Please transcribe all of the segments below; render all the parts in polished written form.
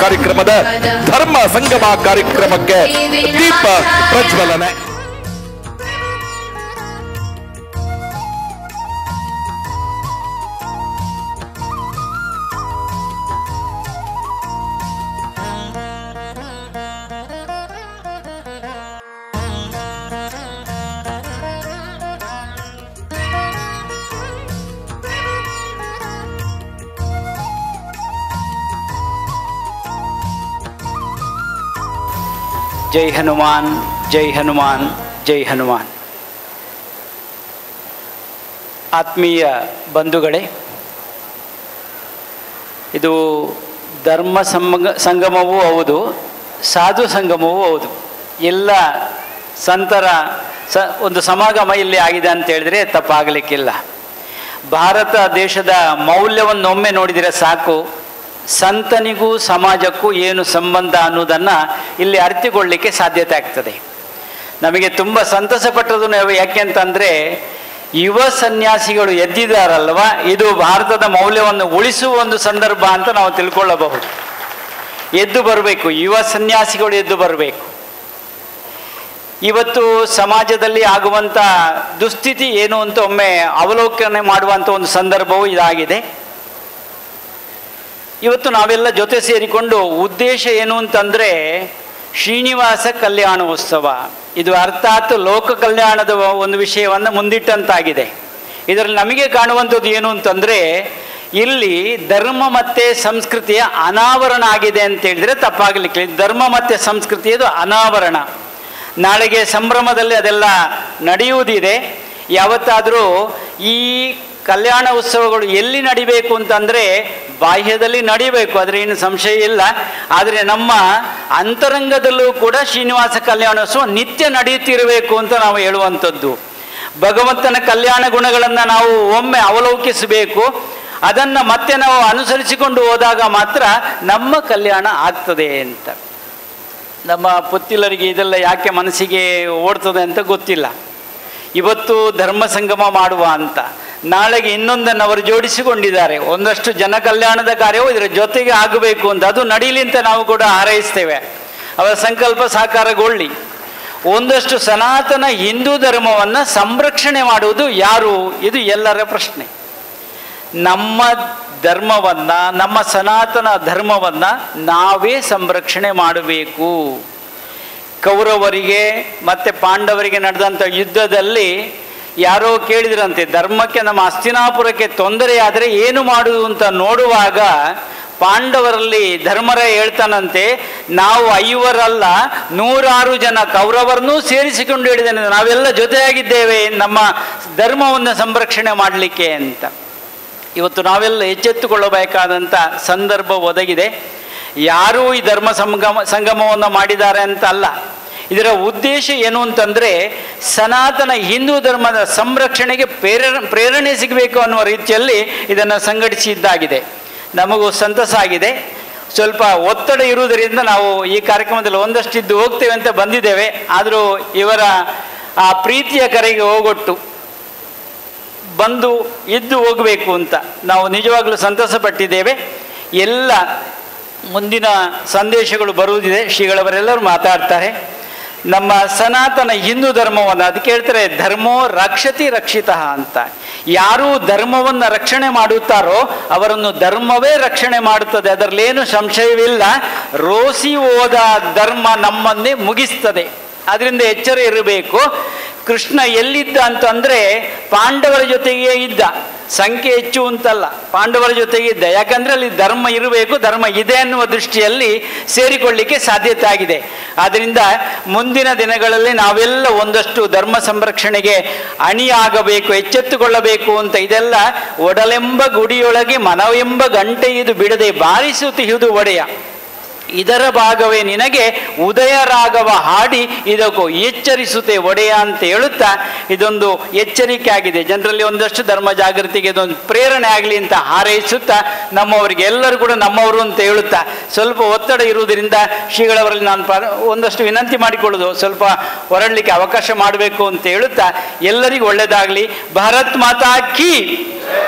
ಕಾರ್ಯಕ್ರಮದ ಧರ್ಮ ಸಂಗಮ ಕಾರ್ಯಕ್ರಮಕ್ಕೆ ದೀಪ ಪ್ರಜ್ವಲನೆ. ಜೈ ಹನುಮಾನ್, ಜೈ ಹನುಮಾನ್, ಜೈ ಹನುಮಾನ್. ಆತ್ಮೀಯ ಬಂಧುಗಳೇ, ಇದು ಧರ್ಮ ಸಂಗಮವೂ ಹೌದು, ಸಾಧು ಸಂಗಮವೂ ಹೌದು. ಎಲ್ಲ ಸಂತರ ಒಂದು ಸಮಾಗಮ ಇಲ್ಲಿ ಆಗಿದೆ ಅಂತ ಹೇಳಿದ್ರೆ ತಪ್ಪಾಗಲಿಕ್ಕಿಲ್ಲ. ಭಾರತ ದೇಶದ ಮೌಲ್ಯವನ್ನೊಮ್ಮೆ ನೋಡಿದರೆ ಸಾಕು, ಸಂತನಿಗೂ ಸಮಾಜಕ್ಕೂ ಏನು ಸಂಬಂಧ ಅನ್ನೋದನ್ನು ಇಲ್ಲಿ ಅರಿತುಕೊಳ್ಳಲಿಕ್ಕೆ ಸಾಧ್ಯತೆ ಆಗ್ತದೆ. ನಮಗೆ ತುಂಬ ಸಂತಸ ಪಟ್ಟದ್ದು ಯಾಕೆ ಅಂತಂದರೆ, ಯುವ ಸನ್ಯಾಸಿಗಳು ಎದ್ದಿದ್ದಾರಲ್ವ, ಇದು ಭಾರತದ ಮೌಲ್ಯವನ್ನು ಉಳಿಸುವ ಒಂದು ಸಂದರ್ಭ ಅಂತ ನಾವು ತಿಳ್ಕೊಳ್ಳಬಹುದು. ಎದ್ದು ಬರಬೇಕು, ಯುವ ಸನ್ಯಾಸಿಗಳು ಎದ್ದು ಬರಬೇಕು. ಇವತ್ತು ಸಮಾಜದಲ್ಲಿ ಆಗುವಂಥ ದುಸ್ಥಿತಿ ಏನು ಅಂತ ಒಮ್ಮೆ ಅವಲೋಕನೆ ಮಾಡುವಂಥ ಒಂದು ಸಂದರ್ಭವೂ ಇದಾಗಿದೆ. ಇವತ್ತು ನಾವೆಲ್ಲ ಜೊತೆ ಸೇರಿಕೊಂಡು ಉದ್ದೇಶ ಏನು ಅಂತಂದರೆ ಶ್ರೀನಿವಾಸ ಕಲ್ಯಾಣೋತ್ಸವ, ಇದು ಅರ್ಥಾತ್ ಲೋಕ ಕಲ್ಯಾಣದ ಒಂದು ವಿಷಯವನ್ನು ಮುಂದಿಟ್ಟಂತಾಗಿದೆ. ಇದರಲ್ಲಿ ನಮಗೆ ಕಾಣುವಂಥದ್ದು ಏನು ಅಂತಂದರೆ, ಇಲ್ಲಿ ಧರ್ಮ ಮತ್ತು ಸಂಸ್ಕೃತಿಯ ಅನಾವರಣ ಆಗಿದೆ ಅಂತ ಹೇಳಿದರೆ ತಪ್ಪಾಗಲಿಕ್ಕೆ. ಧರ್ಮ ಮತ್ತು ಸಂಸ್ಕೃತಿಯದು ಅನಾವರಣ. ನಾಳೆಗೆ ಸಂಭ್ರಮದಲ್ಲಿ ಅದೆಲ್ಲ ನಡೆಯುವುದಿದೆ. ಯಾವತ್ತಾದರೂ ಈ ಕಲ್ಯಾಣ ಉತ್ಸವಗಳು ಎಲ್ಲಿ ನಡಿಬೇಕು ಅಂತಂದರೆ ಬಾಹ್ಯದಲ್ಲಿ ನಡಿಬೇಕು, ಆದರೆ ಏನು ಸಂಶಯ ಇಲ್ಲ. ಆದರೆ ನಮ್ಮ ಅಂತರಂಗದಲ್ಲೂ ಕೂಡ ಶ್ರೀನಿವಾಸ ಕಲ್ಯಾಣೋತ್ಸವ ನಿತ್ಯ ನಡೆಯುತ್ತಿರಬೇಕು ಅಂತ ನಾವು ಹೇಳುವಂಥದ್ದು. ಭಗವಂತನ ಕಲ್ಯಾಣ ಗುಣಗಳನ್ನು ನಾವು ಒಮ್ಮೆ ಅವಲೋಕಿಸಬೇಕು. ಅದನ್ನು ಮತ್ತೆ ನಾವು ಅನುಸರಿಸಿಕೊಂಡು ಹೋದಾಗ ಮಾತ್ರ ನಮ್ಮ ಕಲ್ಯಾಣ ಆಗ್ತದೆ ಅಂತ. ನಮ್ಮ ಪುತ್ತಿಲರಿಗೆ ಇದೆಲ್ಲ ಯಾಕೆ ಮನಸ್ಸಿಗೆ ಓಡ್ತದೆ ಅಂತ ಗೊತ್ತಿಲ್ಲ. ಇವತ್ತು ಧರ್ಮ ಸಂಗಮ ಮಾಡುವ ಅಂತ, ನಾಳೆಗೆ ಇನ್ನೊಂದನ್ನು ಅವರು ಜೋಡಿಸಿಕೊಂಡಿದ್ದಾರೆ. ಒಂದಷ್ಟು ಜನ ಕಲ್ಯಾಣದ ಕಾರ್ಯವು ಇದರ ಜೊತೆಗೆ ಆಗಬೇಕು ಅಂತ, ಅದು ನಡೀಲಿ ಅಂತ ನಾವು ಕೂಡ ಹಾರೈಸ್ತೇವೆ. ಅವರ ಸಂಕಲ್ಪ ಸಾಕಾರಗೊಳ್ಳಿ. ಒಂದಷ್ಟು ಸನಾತನ ಹಿಂದೂ ಧರ್ಮವನ್ನು ಸಂರಕ್ಷಣೆ ಮಾಡುವುದು ಯಾರು? ಇದು ಎಲ್ಲರ ಪ್ರಶ್ನೆ. ನಮ್ಮ ಧರ್ಮವನ್ನು, ನಮ್ಮ ಸನಾತನ ಧರ್ಮವನ್ನು ನಾವೇ ಸಂರಕ್ಷಣೆ ಮಾಡಬೇಕು. ಕೌರವರಿಗೆ ಮತ್ತು ಪಾಂಡವರಿಗೆ ನಡೆದಂಥ ಯುದ್ಧದಲ್ಲಿ ಯಾರೋ ಕೇಳಿದ್ರಂತೆ, ಧರ್ಮಕ್ಕೆ ನಮ್ಮ ಹಸ್ತಿನಾಪುರಕ್ಕೆ ತೊಂದರೆಯಾದರೆ ಏನು ಮಾಡುವುದು ಅಂತ ನೋಡುವಾಗ ಪಾಂಡವರಲ್ಲಿ ಧರ್ಮರಾಯ ಹೇಳ್ತಾನಂತೆ, ನಾವು 5 100 ಜನ ಕೌರವರನ್ನೂ ಸೇರಿಸಿಕೊಂಡು ಹೇಳಿದ್ದೇನೆ, ನಾವೆಲ್ಲ ಜೊತೆಯಾಗಿದ್ದೇವೆ ನಮ್ಮ ಧರ್ಮವನ್ನು ಸಂರಕ್ಷಣೆ ಮಾಡಲಿಕ್ಕೆ ಅಂತ. ಇವತ್ತು ನಾವೆಲ್ಲ ಎಚ್ಚೆತ್ತುಕೊಳ್ಳಬೇಕಾದಂಥ ಸಂದರ್ಭ ಒದಗಿದೆ. ಯಾರೂ ಈ ಧರ್ಮ ಸಂಗಮವನ್ನು ಮಾಡಿದ್ದಾರೆ ಅಂತ ಅಲ್ಲ. ಇದರ ಉದ್ದೇಶ ಏನು ಅಂತಂದರೆ, ಸನಾತನ ಹಿಂದೂ ಧರ್ಮದ ಸಂರಕ್ಷಣೆಗೆ ಪ್ರೇರಣೆ ಸಿಗಬೇಕು ಅನ್ನುವ ರೀತಿಯಲ್ಲಿ ಇದನ್ನು ಸಂಘಟಿಸಿದ್ದಾಗಿದೆ. ನಮಗೂ ಸಂತಸ ಆಗಿದೆ. ಸ್ವಲ್ಪ ಒತ್ತಡ ಇರುವುದರಿಂದ ನಾವು ಈ ಕಾರ್ಯಕ್ರಮದಲ್ಲಿ ಒಂದಷ್ಟು ಇದ್ದು ಹೋಗ್ತೇವೆ ಅಂತ ಬಂದಿದ್ದೇವೆ. ಆದರೂ ಇವರ ಆ ಪ್ರೀತಿಯ ಕರೆಗೆ ಹೋಗೊಟ್ಟು ಬಂದು ಇದ್ದು ಹೋಗಬೇಕು ಅಂತ ನಾವು ನಿಜವಾಗಲೂ ಸಂತಸ ಪಟ್ಟಿದ್ದೇವೆ. ಎಲ್ಲ ಮುಂದಿನ ಸಂದೇಶಗಳು ಬರುವುದಿದೆ, ಶ್ರೀಗಳವರೆಲ್ಲರೂ ಮಾತಾಡ್ತಾರೆ. ನಮ್ಮ ಸನಾತನ ಹಿಂದೂ ಧರ್ಮವನ್ನು ಅದಕ್ಕೆ ಹೇಳ್ತಾರೆ, ಧರ್ಮೋ ರಕ್ಷತಿ ರಕ್ಷಿತ ಅಂತ. ಯಾರು ಧರ್ಮವನ್ನು ರಕ್ಷಣೆ ಮಾಡುತ್ತಾರೋ ಅವರನ್ನು ಧರ್ಮವೇ ರಕ್ಷಣೆ ಮಾಡುತ್ತದೆ, ಅದರಲ್ಲೇನು ಸಂಶಯವಿಲ್ಲ. ರೋಸಿ ಹೋದ ಧರ್ಮ ನಮ್ಮನ್ನೇ ಮುಗಿಸ್ತದೆ. ಅದರಿಂದ ಎಚ್ಚರ ಇರಬೇಕು. ಕೃಷ್ಣ ಎಲ್ಲಿದ್ದ ಅಂತಂದರೆ ಪಾಂಡವರ ಜೊತೆಗೆ ಇದ್ದ, ಸಂಖ್ಯೆ ಹೆಚ್ಚು ಅಂತಲ್ಲ, ಪಾಂಡವರ ಜೊತೆಗೆ ಇದ್ದ. ಯಾಕಂದರೆ ಅಲ್ಲಿ ಧರ್ಮ ಇರಬೇಕು, ಧರ್ಮ ಇದೆ ಅನ್ನುವ ದೃಷ್ಟಿಯಲ್ಲಿ ಸೇರಿಕೊಳ್ಳಿಕ್ಕೆ ಸಾಧ್ಯತೆ ಆಗಿದೆ. ಆದ್ದರಿಂದ ಮುಂದಿನ ದಿನಗಳಲ್ಲಿ ನಾವೆಲ್ಲ ಒಂದಷ್ಟು ಧರ್ಮ ಸಂರಕ್ಷಣೆಗೆ ಅಣಿಯಾಗಬೇಕು, ಎಚ್ಚೆತ್ತುಕೊಳ್ಳಬೇಕು ಅಂತ. ಇದೆಲ್ಲ ಒಡಲೆಂಬ ಗುಡಿಯೊಳಗೆ ಮನವೆಂಬ ಗಂಟೆ ಇದು ಬಿಡದೆ ಬಾರಿಸುತ್ತಿಹುದು ಒಡೆಯ, ಇದರ ಭಾಗವೇ ನಿನಗೆ ಉದಯ ರಾಗವ ಹಾಡಿ ಇದಕ್ಕೂ ಎಚ್ಚರಿಸುತ್ತೆ ಒಡೆಯ ಅಂತ ಹೇಳುತ್ತಾ ಇದೊಂದು ಎಚ್ಚರಿಕೆ ಆಗಿದೆ. ಜನರಲ್ಲಿ ಒಂದಷ್ಟು ಧರ್ಮ ಜಾಗೃತಿಗೆ ಇದೊಂದು ಪ್ರೇರಣೆ ಆಗಲಿ ಅಂತ ಹಾರೈಸುತ್ತಾ, ನಮ್ಮವರಿಗೆ ಎಲ್ಲರೂ ಕೂಡ ನಮ್ಮವರು ಅಂತ ಹೇಳುತ್ತಾ, ಸ್ವಲ್ಪ ಒತ್ತಡ ಇರುವುದರಿಂದ ಶ್ರೀಗಳವರಲ್ಲಿ ನಾನು ಒಂದಷ್ಟು ವಿನಂತಿ ಮಾಡಿಕೊಳ್ಳೋದು, ಸ್ವಲ್ಪ ಹೊರಡಲಿಕ್ಕೆ ಅವಕಾಶ ಮಾಡಬೇಕು ಅಂತ ಹೇಳುತ್ತಾ ಎಲ್ಲರಿಗೂ ಒಳ್ಳೆಯದಾಗಲಿ. ಭಾರತ್ ಮಾತಾ ಕೀ,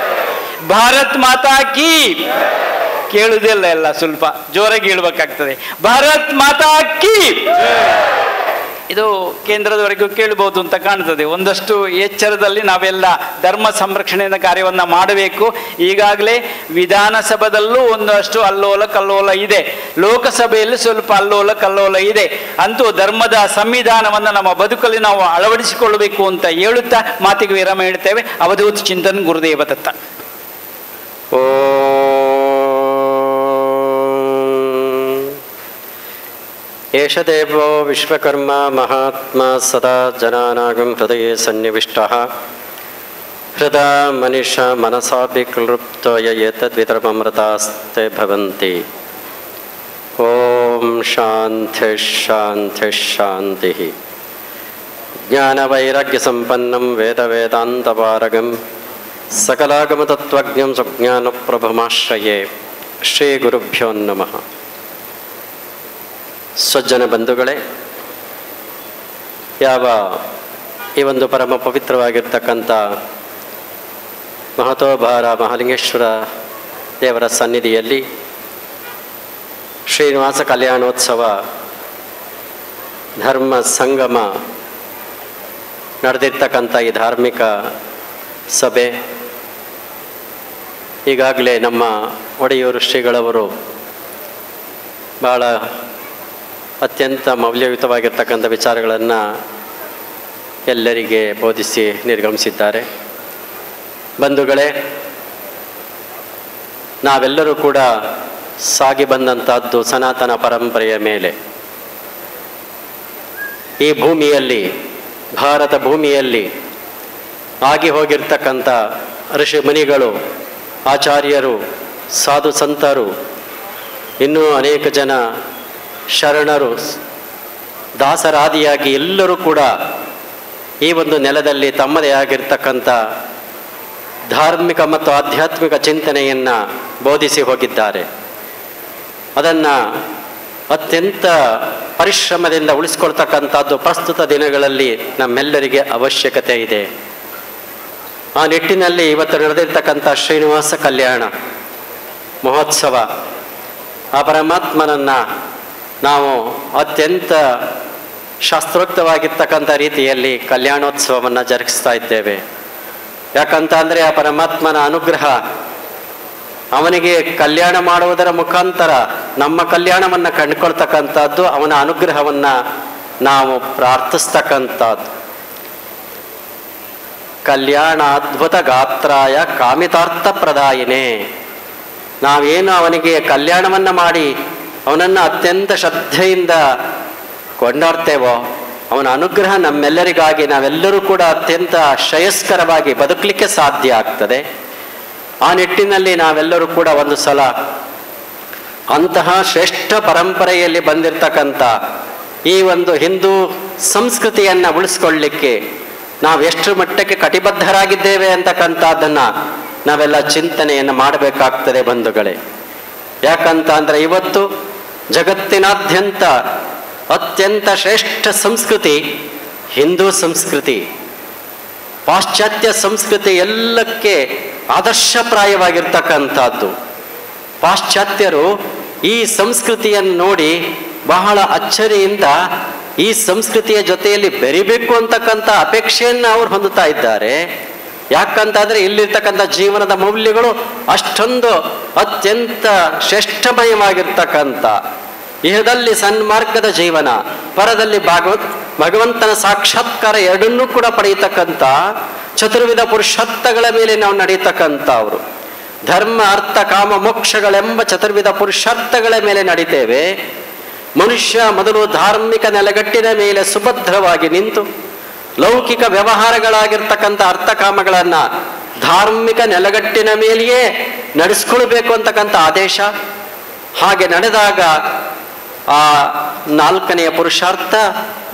ಭಾರತ್ ಮಾತಾ ಕೀ. ಕೇಳುವುದಿಲ್ಲ, ಎಲ್ಲ ಸ್ವಲ್ಪ ಜೋರಾಗಿ ಹೇಳ್ಬೇಕಾಗ್ತದೆ. ಭಾರತ್ ಮಾತಾ ಕೀ. ಇದು ಕೇಂದ್ರದವರೆಗೂ ಕೇಳಬಹುದು ಅಂತ ಕಾಣ್ತದೆ. ಒಂದಷ್ಟು ಎಚ್ಚರದಲ್ಲಿ ನಾವೆಲ್ಲ ಧರ್ಮ ಸಂರಕ್ಷಣೆಯ ಕಾರ್ಯವನ್ನು ಮಾಡಬೇಕು. ಈಗಾಗಲೇ ವಿಧಾನಸಭೆದಲ್ಲೂ ಒಂದಷ್ಟು ಅಲ್ಲೋಲ ಕಲ್ಲೋಲ ಇದೆ, ಲೋಕಸಭೆಯಲ್ಲಿ ಸ್ವಲ್ಪ ಅಲ್ಲೋಲ ಕಲ್ಲೋಲ ಇದೆ. ಅಂತೂ ಧರ್ಮದ ಸಂವಿಧಾನವನ್ನು ನಮ್ಮ ಬದುಕಲ್ಲಿ ನಾವು ಅಳವಡಿಸಿಕೊಳ್ಳಬೇಕು ಅಂತ ಹೇಳುತ್ತಾ ಮಾತಿಗೆ ವಿರಾಮ ಹೇಳ್ತೇವೆ. ಅವಧೂತ ಚಿಂತನ್ ಗುರುದೇವ ದತ್ತ. ಏಷ ದೇವೋ ವಿಶ್ವಕರ್ಮ ಮಹಾತ್ಮ ಸದಾ ಜನಾನಾಗಂ ಹೃದಯೇ ಸನ್ನಿವಿಷ್ಟಃ ಹೃದಾ ಮನಿಷ ಮನಸಾಪಿ ಕ್ಲೃಪ್ತೋಯ ಏತದ್ವಿತರ್ಮಮೃತಾಸ್ತೆ ಭವಂತಿ. ಓಂ ಶಾಂತಿ ಶಾಂತಿ ಶಾಂತಿ. ಜ್ಞಾನವೈರಾಗ್ಯ ಸಂಪನ್ನಂ ವೇದ ವೇದಾಂತಪಾರಗಂ ಸಕಲಾಗಮತತ್ವಜ್ಞಂ ಸುಜ್ಞಾನಪ್ರಭಮಾಶ್ರಯೇ. ಶ್ರೀ ಗುರುಭ್ಯೋ ನಮಃ. ಸಜ್ಜನ ಬಂಧುಗಳೇ, ಯಾವ ಈ ಒಂದು ಪರಮ ಪವಿತ್ರವಾಗಿರ್ತಕ್ಕಂಥ ಮಹತೋಭಾರ ಮಹಾಲಿಂಗೇಶ್ವರ ದೇವರ ಸನ್ನಿಧಿಯಲ್ಲಿ ಶ್ರೀನಿವಾಸ ಕಲ್ಯಾಣೋತ್ಸವ ಧರ್ಮ ಸಂಗಮ ನಡೆದಿರ್ತಕ್ಕಂಥ ಈ ಧಾರ್ಮಿಕ ಸಭೆ ಈಗಾಗಲೇ ನಮ್ಮ ಒಡೆಯೂರು ಶ್ರೀಗಳವರು ಭಾಳ ಅತ್ಯಂತ ಮೌಲ್ಯಯುತವಾಗಿರ್ತಕ್ಕಂಥ ವಿಚಾರಗಳನ್ನು ಎಲ್ಲರಿಗೆ ಬೋಧಿಸಿ ನಿರ್ಗಮಿಸಿದ್ದಾರೆ. ಬಂಧುಗಳೇ, ನಾವೆಲ್ಲರೂ ಕೂಡ ಸಾಗಿ ಬಂದಂಥದ್ದು ಸನಾತನ ಪರಂಪರೆಯ ಮೇಲೆ. ಈ ಭೂಮಿಯಲ್ಲಿ, ಭಾರತ ಭೂಮಿಯಲ್ಲಿ ಆಗಿ ಹೋಗಿರ್ತಕ್ಕಂಥ ಋಷಿ ಮುನಿಗಳು, ಆಚಾರ್ಯರು, ಸಾಧು ಸಂತರು, ಇನ್ನೂ ಅನೇಕ ಜನ ಶರಣರು, ದಾಸರಾದಿಯಾಗಿ ಎಲ್ಲರೂ ಕೂಡ ಈ ಒಂದು ನೆಲದಲ್ಲಿ ತಮ್ಮದೇ ಆಗಿರ್ತಕ್ಕಂಥ ಧಾರ್ಮಿಕ ಮತ್ತು ಆಧ್ಯಾತ್ಮಿಕ ಚಿಂತನೆಯನ್ನು ಬೋಧಿಸಿ ಹೋಗಿದ್ದಾರೆ. ಅದನ್ನು ಅತ್ಯಂತ ಪರಿಶ್ರಮದಿಂದ ಉಳಿಸ್ಕೊಳ್ತಕ್ಕಂಥದ್ದು ಪ್ರಸ್ತುತ ದಿನಗಳಲ್ಲಿ ನಮ್ಮೆಲ್ಲರಿಗೆ ಅವಶ್ಯಕತೆ ಇದೆ. ಆ ನಿಟ್ಟಿನಲ್ಲಿ ಇವತ್ತು ನಡೆದಿರ್ತಕ್ಕಂಥ ಶ್ರೀನಿವಾಸ ಕಲ್ಯಾಣ ಮಹೋತ್ಸವ, ಆ ಪರಮಾತ್ಮನನ್ನು ನಾವು ಅತ್ಯಂತ ಶಾಸ್ತ್ರೋಕ್ತವಾಗಿರ್ತಕ್ಕಂಥ ರೀತಿಯಲ್ಲಿ ಕಲ್ಯಾಣೋತ್ಸವವನ್ನು ಜರುಗಿಸ್ತಾ ಇದ್ದೇವೆ. ಯಾಕಂತ ಅಂದರೆ ಆ ಪರಮಾತ್ಮನ ಅನುಗ್ರಹ, ಅವನಿಗೆ ಕಲ್ಯಾಣ ಮಾಡುವುದರ ಮುಖಾಂತರ ನಮ್ಮ ಕಲ್ಯಾಣವನ್ನು ಕಂಡುಕೊಳ್ತಕ್ಕಂಥದ್ದು, ಅವನ ಅನುಗ್ರಹವನ್ನು ನಾವು ಪ್ರಾರ್ಥಿಸ್ತಕ್ಕಂಥದ್ದು. ಕಲ್ಯಾಣಾದ್ಭುತ ಗಾತ್ರಾಯ ಕಾಮಿತಾರ್ಥ ಪ್ರದಾಯಿನೇ. ನಾವೇನು ಅವನಿಗೆ ಕಲ್ಯಾಣವನ್ನು ಮಾಡಿ ಅವನನ್ನು ಅತ್ಯಂತ ಶ್ರದ್ಧೆಯಿಂದ ಕೊಂಡಾಡ್ತೇವೋ, ಅವನ ಅನುಗ್ರಹ ನಮ್ಮೆಲ್ಲರಿಗಾಗಿ ನಾವೆಲ್ಲರೂ ಕೂಡ ಅತ್ಯಂತ ಶ್ರೇಯಸ್ಕರವಾಗಿ ಬದುಕಲಿಕ್ಕೆ ಸಾಧ್ಯ ಆಗ್ತದೆ. ಆ ನಿಟ್ಟಿನಲ್ಲಿ ನಾವೆಲ್ಲರೂ ಕೂಡ ಒಂದು ಸಲ ಅಂತಹ ಶ್ರೇಷ್ಠ ಪರಂಪರೆಯಲ್ಲಿ ಬಂದಿರತಕ್ಕಂಥ ಈ ಒಂದು ಹಿಂದೂ ಸಂಸ್ಕೃತಿಯನ್ನು ಉಳಿಸ್ಕೊಳ್ಳಿಕ್ಕೆ ನಾವು ಎಷ್ಟು ಮಟ್ಟಕ್ಕೆ ಕಟಿಬದ್ಧರಾಗಿದ್ದೇವೆ ಅಂತಕ್ಕಂಥದ್ದನ್ನು ನಾವೆಲ್ಲ ಚಿಂತನೆಯನ್ನು ಮಾಡಬೇಕಾಗ್ತದೆ ಬಂಧುಗಳೇ. ಯಾಕಂತ ಅಂದರೆ ಇವತ್ತು ಜಗತ್ತಿನಾದ್ಯಂತ ಅತ್ಯಂತ ಶ್ರೇಷ್ಠ ಸಂಸ್ಕೃತಿ ಹಿಂದೂ ಸಂಸ್ಕೃತಿ. ಪಾಶ್ಚಾತ್ಯ ಸಂಸ್ಕೃತಿ ಎಲ್ಲಕ್ಕೆ ಆದರ್ಶಪ್ರಾಯವಾಗಿರ್ತಕ್ಕಂಥದ್ದು. ಪಾಶ್ಚಾತ್ಯರು ಈ ಸಂಸ್ಕೃತಿಯನ್ನು ನೋಡಿ ಬಹಳ ಅಚ್ಚರಿಯಿಂದ ಈ ಸಂಸ್ಕೃತಿಯ ಜೊತೆಯಲ್ಲಿ ಬೆರಿಬೇಕು ಅಂತಕ್ಕಂಥ ಅಪೇಕ್ಷೆಯನ್ನು ಅವರು ಹೊಂದುತ್ತಾ ಇದ್ದಾರೆ. ಯಾಕಂತಾದರೆ ಇಲ್ಲಿರ್ತಕ್ಕಂಥ ಜೀವನದ ಮೌಲ್ಯಗಳು ಅಷ್ಟೊಂದು ಅತ್ಯಂತ ಶ್ರೇಷ್ಠಮಯವಾಗಿರ್ತಕ್ಕಂಥ, ಇಹದಲ್ಲಿ ಸನ್ಮಾರ್ಗದ ಜೀವನ, ಪರದಲ್ಲಿ ಭಗವಂತನ ಸಾಕ್ಷಾತ್ಕಾರ ಎರಡನ್ನೂ ಕೂಡ ಪಡೆಯತಕ್ಕಂಥ ಚತುರ್ವಿಧ ಪುರುಷಾರ್ಥಗಳ ಮೇಲೆ ನಾವು ನಡೀತಕ್ಕಂಥವ್ರು. ಧರ್ಮ ಅರ್ಥ ಕಾಮ ಮೋಕ್ಷಗಳೆಂಬ ಚತುರ್ವಿಧ ಪುರುಷಾರ್ಥಗಳ ಮೇಲೆ ನಡೀತೇವೆ. ಮನುಷ್ಯ ಮೊದಲು ಧಾರ್ಮಿಕ ನೆಲೆಗಟ್ಟಿನ ಮೇಲೆ ಸುಭದ್ರವಾಗಿ ನಿಂತು ಲೌಕಿಕ ವ್ಯವಹಾರಗಳಾಗಿರ್ತಕ್ಕಂಥ ಅರ್ಥಕಾಮಗಳನ್ನು ಧಾರ್ಮಿಕ ನೆಲೆಗಟ್ಟಿನ ಮೇಲೆಯೇ ನಡೆಸ್ಕೊಳ್ಬೇಕು ಅಂತಕ್ಕಂಥ ಆದೇಶ. ಹಾಗೆ ನಡೆದಾಗ ಆ ನಾಲ್ಕನೆಯ ಪುರುಷಾರ್ಥ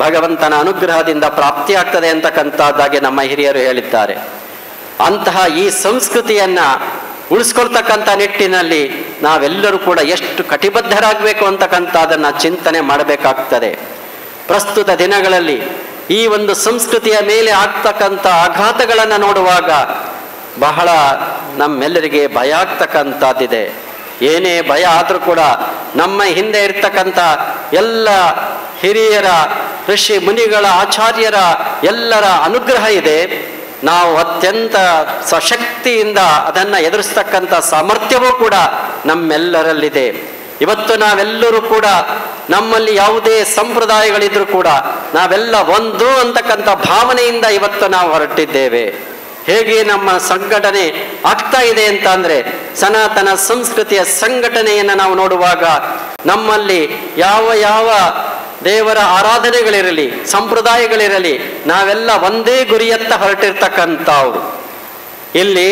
ಭಗವಂತನ ಅನುಗ್ರಹದಿಂದ ಪ್ರಾಪ್ತಿಯಾಗ್ತದೆ ಅಂತಕ್ಕಂಥದ್ದಾಗಿ ನಮ್ಮ ಹಿರಿಯರು ಹೇಳಿದ್ದಾರೆ. ಅಂತಹ ಈ ಸಂಸ್ಕೃತಿಯನ್ನು ಉಳಿಸ್ಕೊಳ್ತಕ್ಕಂಥ ನಿಟ್ಟಿನಲ್ಲಿ ನಾವೆಲ್ಲರೂ ಕೂಡ ಎಷ್ಟು ಕಟಿಬದ್ಧರಾಗಬೇಕು ಅಂತಕ್ಕಂಥದ್ದನ್ನು ಚಿಂತನೆ ಮಾಡಬೇಕಾಗ್ತದೆ. ಪ್ರಸ್ತುತ ದಿನಗಳಲ್ಲಿ ಈ ಒಂದು ಸಂಸ್ಕೃತಿಯ ಮೇಲೆ ಆಗ್ತಕ್ಕಂಥ ಆಘಾತಗಳನ್ನು ನೋಡುವಾಗ ಬಹಳ ನಮ್ಮೆಲ್ಲರಿಗೆ ಭಯ ಆಗ್ತಕ್ಕಂಥದ್ದಿದೆ. ಏನೇ ಭಯ ಆದರೂ ಕೂಡ ನಮ್ಮ ಹಿಂದೆ ಇರ್ತಕ್ಕಂಥ ಎಲ್ಲ ಹಿರಿಯರ ಋಷಿ ಮುನಿಗಳ ಆಚಾರ್ಯರ ಎಲ್ಲರ ಅನುಗ್ರಹ ಇದೆ. ನಾವು ಅತ್ಯಂತ ಸಶಕ್ತಿಯಿಂದ ಅದನ್ನು ಎದುರಿಸ್ತಕ್ಕಂಥ ಸಾಮರ್ಥ್ಯವೂ ಕೂಡ ನಮ್ಮೆಲ್ಲರಲ್ಲಿದೆ. ಇವತ್ತು ನಾವೆಲ್ಲರೂ ಕೂಡ ನಮ್ಮಲ್ಲಿ ಯಾವುದೇ ಸಂಪ್ರದಾಯಗಳಿದ್ರೂ ಕೂಡ ನಾವೆಲ್ಲ ಒಂದು ಅಂತಕ್ಕಂಥ ಭಾವನೆಯಿಂದ ಇವತ್ತು ನಾವು ಹೊರಟಿದ್ದೇವೆ. ಹೇಗೆ ನಮ್ಮ ಸಂಘಟನೆ ಆಗ್ತಾ ಇದೆ ಅಂತ ಅಂದರೆ, ಸನಾತನ ಸಂಸ್ಕೃತಿಯ ಸಂಘಟನೆಯನ್ನು ನಾವು ನೋಡುವಾಗ ನಮ್ಮಲ್ಲಿ ಯಾವ ಯಾವ ದೇವರ ಆರಾಧನೆಗಳಿರಲಿ, ಸಂಪ್ರದಾಯಗಳಿರಲಿ, ನಾವೆಲ್ಲ ಒಂದೇ ಗುರಿಯತ್ತ ಹೊರಟಿರ್ತಕ್ಕಂಥವ್ರು. ಇಲ್ಲಿ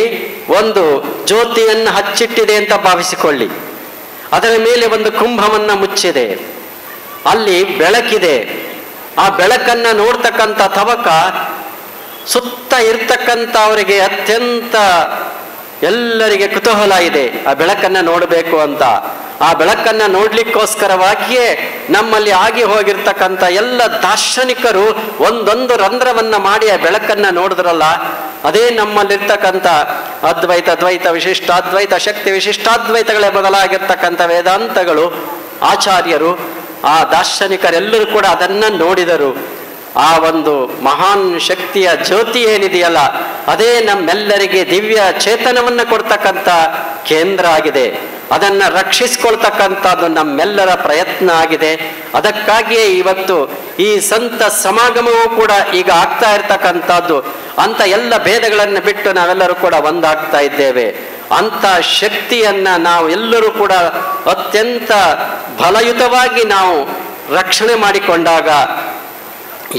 ಒಂದು ಜ್ಯೋತಿಯನ್ನು ಹಚ್ಚಿಟ್ಟಿದೆ ಅಂತ ಭಾವಿಸಿಕೊಳ್ಳಿ, ಅದರ ಮೇಲೆ ಒಂದು ಕುಂಭವನ್ನು ಮುಚ್ಚಿದೆ, ಅಲ್ಲಿ ಬೆಳಕಿದೆ. ಆ ಬೆಳಕನ್ನು ನೋಡ್ತಕ್ಕಂಥ ತವಕ ಸುತ್ತ ಇರ್ತಕ್ಕಂಥವರಿಗೆ ಅತ್ಯಂತ ಎಲ್ಲರಿಗೆ ಕುತೂಹಲ ಇದೆ ಆ ಬೆಳಕನ್ನು ನೋಡಬೇಕು ಅಂತ. ಆ ಬೆಳಕನ್ನು ನೋಡ್ಲಿಕ್ಕೋಸ್ಕರವಾಗಿಯೇ ನಮ್ಮಲ್ಲಿ ಆಗಿ ಹೋಗಿರ್ತಕ್ಕಂಥ ಎಲ್ಲ ದಾರ್ಶನಿಕರು ಒಂದೊಂದು ರಂಧ್ರವನ್ನ ಮಾಡಿ ಆ ಬೆಳಕನ್ನು ನೋಡಿದ್ರಲ್ಲ, ಅದೇ ನಮ್ಮಲ್ಲಿರ್ತಕ್ಕಂಥ ಅದ್ವೈತ, ದ್ವೈತ, ವಿಶಿಷ್ಟಾದ್ವೈತ, ಶಕ್ತಿ ವಿಶಿಷ್ಟಾದ್ವೈತಗಳೇ ಬದಲಾಗಿರ್ತಕ್ಕಂಥ ವೇದಾಂತಗಳು, ಆಚಾರ್ಯರು, ಆ ದಾರ್ಶನಿಕರೆಲ್ಲರೂ ಕೂಡ ಅದನ್ನ ನೋಡಿದರು. ಆ ಒಂದು ಮಹಾನ್ ಶಕ್ತಿಯ ಜ್ಯೋತಿ ಏನಿದೆಯಲ್ಲ, ಅದೇ ನಮ್ಮೆಲ್ಲರಿಗೆ ದಿವ್ಯ ಚೇತನವನ್ನು ಕೊಡ್ತಕ್ಕಂಥ ಕೇಂದ್ರ ಆಗಿದೆ. ಅದನ್ನು ರಕ್ಷಿಸ್ಕೊಳ್ತಕ್ಕಂಥದ್ದು ನಮ್ಮೆಲ್ಲರ ಪ್ರಯತ್ನ ಆಗಿದೆ. ಅದಕ್ಕಾಗಿಯೇ ಇವತ್ತು ಈ ಸಂತ ಸಮಾಗಮವೂ ಕೂಡ ಈಗ ಆಗ್ತಾ ಇರ್ತಕ್ಕಂಥದ್ದು. ಅಂತ ಎಲ್ಲ ಭೇದಗಳನ್ನು ಬಿಟ್ಟು ನಾವೆಲ್ಲರೂ ಕೂಡ ಒಂದಾಗ್ತಾ ಇದ್ದೇವೆ. ಅಂತ ಶಕ್ತಿಯನ್ನ ನಾವು ಎಲ್ಲರೂ ಕೂಡ ಅತ್ಯಂತ ಬಲಯುತವಾಗಿ ನಾವು ರಕ್ಷಣೆ ಮಾಡಿಕೊಂಡಾಗ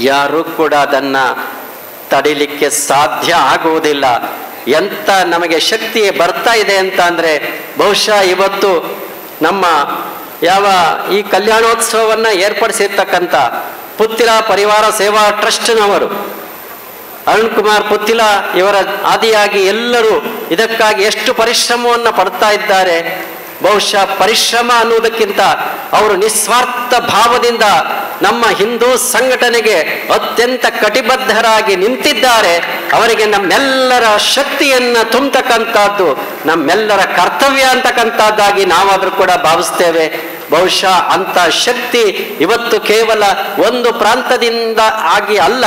ಯಾರೂ ಕೂಡ ಅದನ್ನ ತಡಿಲಿಕ್ಕೆ ಸಾಧ್ಯ ಆಗುವುದಿಲ್ಲ. ಎಂತ ನಮಗೆ ಶಕ್ತಿ ಬರ್ತಾ ಇದೆ ಅಂತ ಅಂದ್ರೆ, ಬಹುಶಃ ಇವತ್ತು ನಮ್ಮ ಯಾವ ಈ ಕಲ್ಯಾಣೋತ್ಸವವನ್ನ ಏರ್ಪಡಿಸಿರ್ತಕ್ಕಂಥ ಪುತ್ತಿಲ ಪರಿವಾರ ಸೇವಾ ಟ್ರಸ್ಟ್ನವರು, ಅರುಣ್ ಕುಮಾರ್ ಪುತ್ತಿಲ ಇವರ ಆದಿಯಾಗಿ ಎಲ್ಲರೂ ಇದಕ್ಕಾಗಿ ಎಷ್ಟು ಪರಿಶ್ರಮವನ್ನು ಪಡ್ತಾ ಇದ್ದಾರೆ. ಬಹುಶಃ ಪರಿಶ್ರಮ ಅನ್ನುವುದಕ್ಕಿಂತ ಅವರು ನಿಸ್ವಾರ್ಥ ಭಾವದಿಂದ ನಮ್ಮ ಹಿಂದೂ ಸಂಘಟನೆಗೆ ಅತ್ಯಂತ ಕಟಿಬದ್ಧರಾಗಿ ನಿಂತಿದ್ದಾರೆ. ಅವರಿಗೆ ನಮ್ಮೆಲ್ಲರ ಶಕ್ತಿಯನ್ನ ತುಂಬತಕ್ಕಂಥದ್ದು ನಮ್ಮೆಲ್ಲರ ಕರ್ತವ್ಯ ಅಂತಕ್ಕಂಥದ್ದಾಗಿ ನಾವಾದ್ರೂ ಕೂಡ ಭಾವಿಸ್ತೇವೆ. ಬಹುಶಃ ಅಂತ ಶಕ್ತಿ ಇವತ್ತು ಕೇವಲ ಒಂದು ಪ್ರಾಂತದಿಂದ ಆಗಿ ಅಲ್ಲ,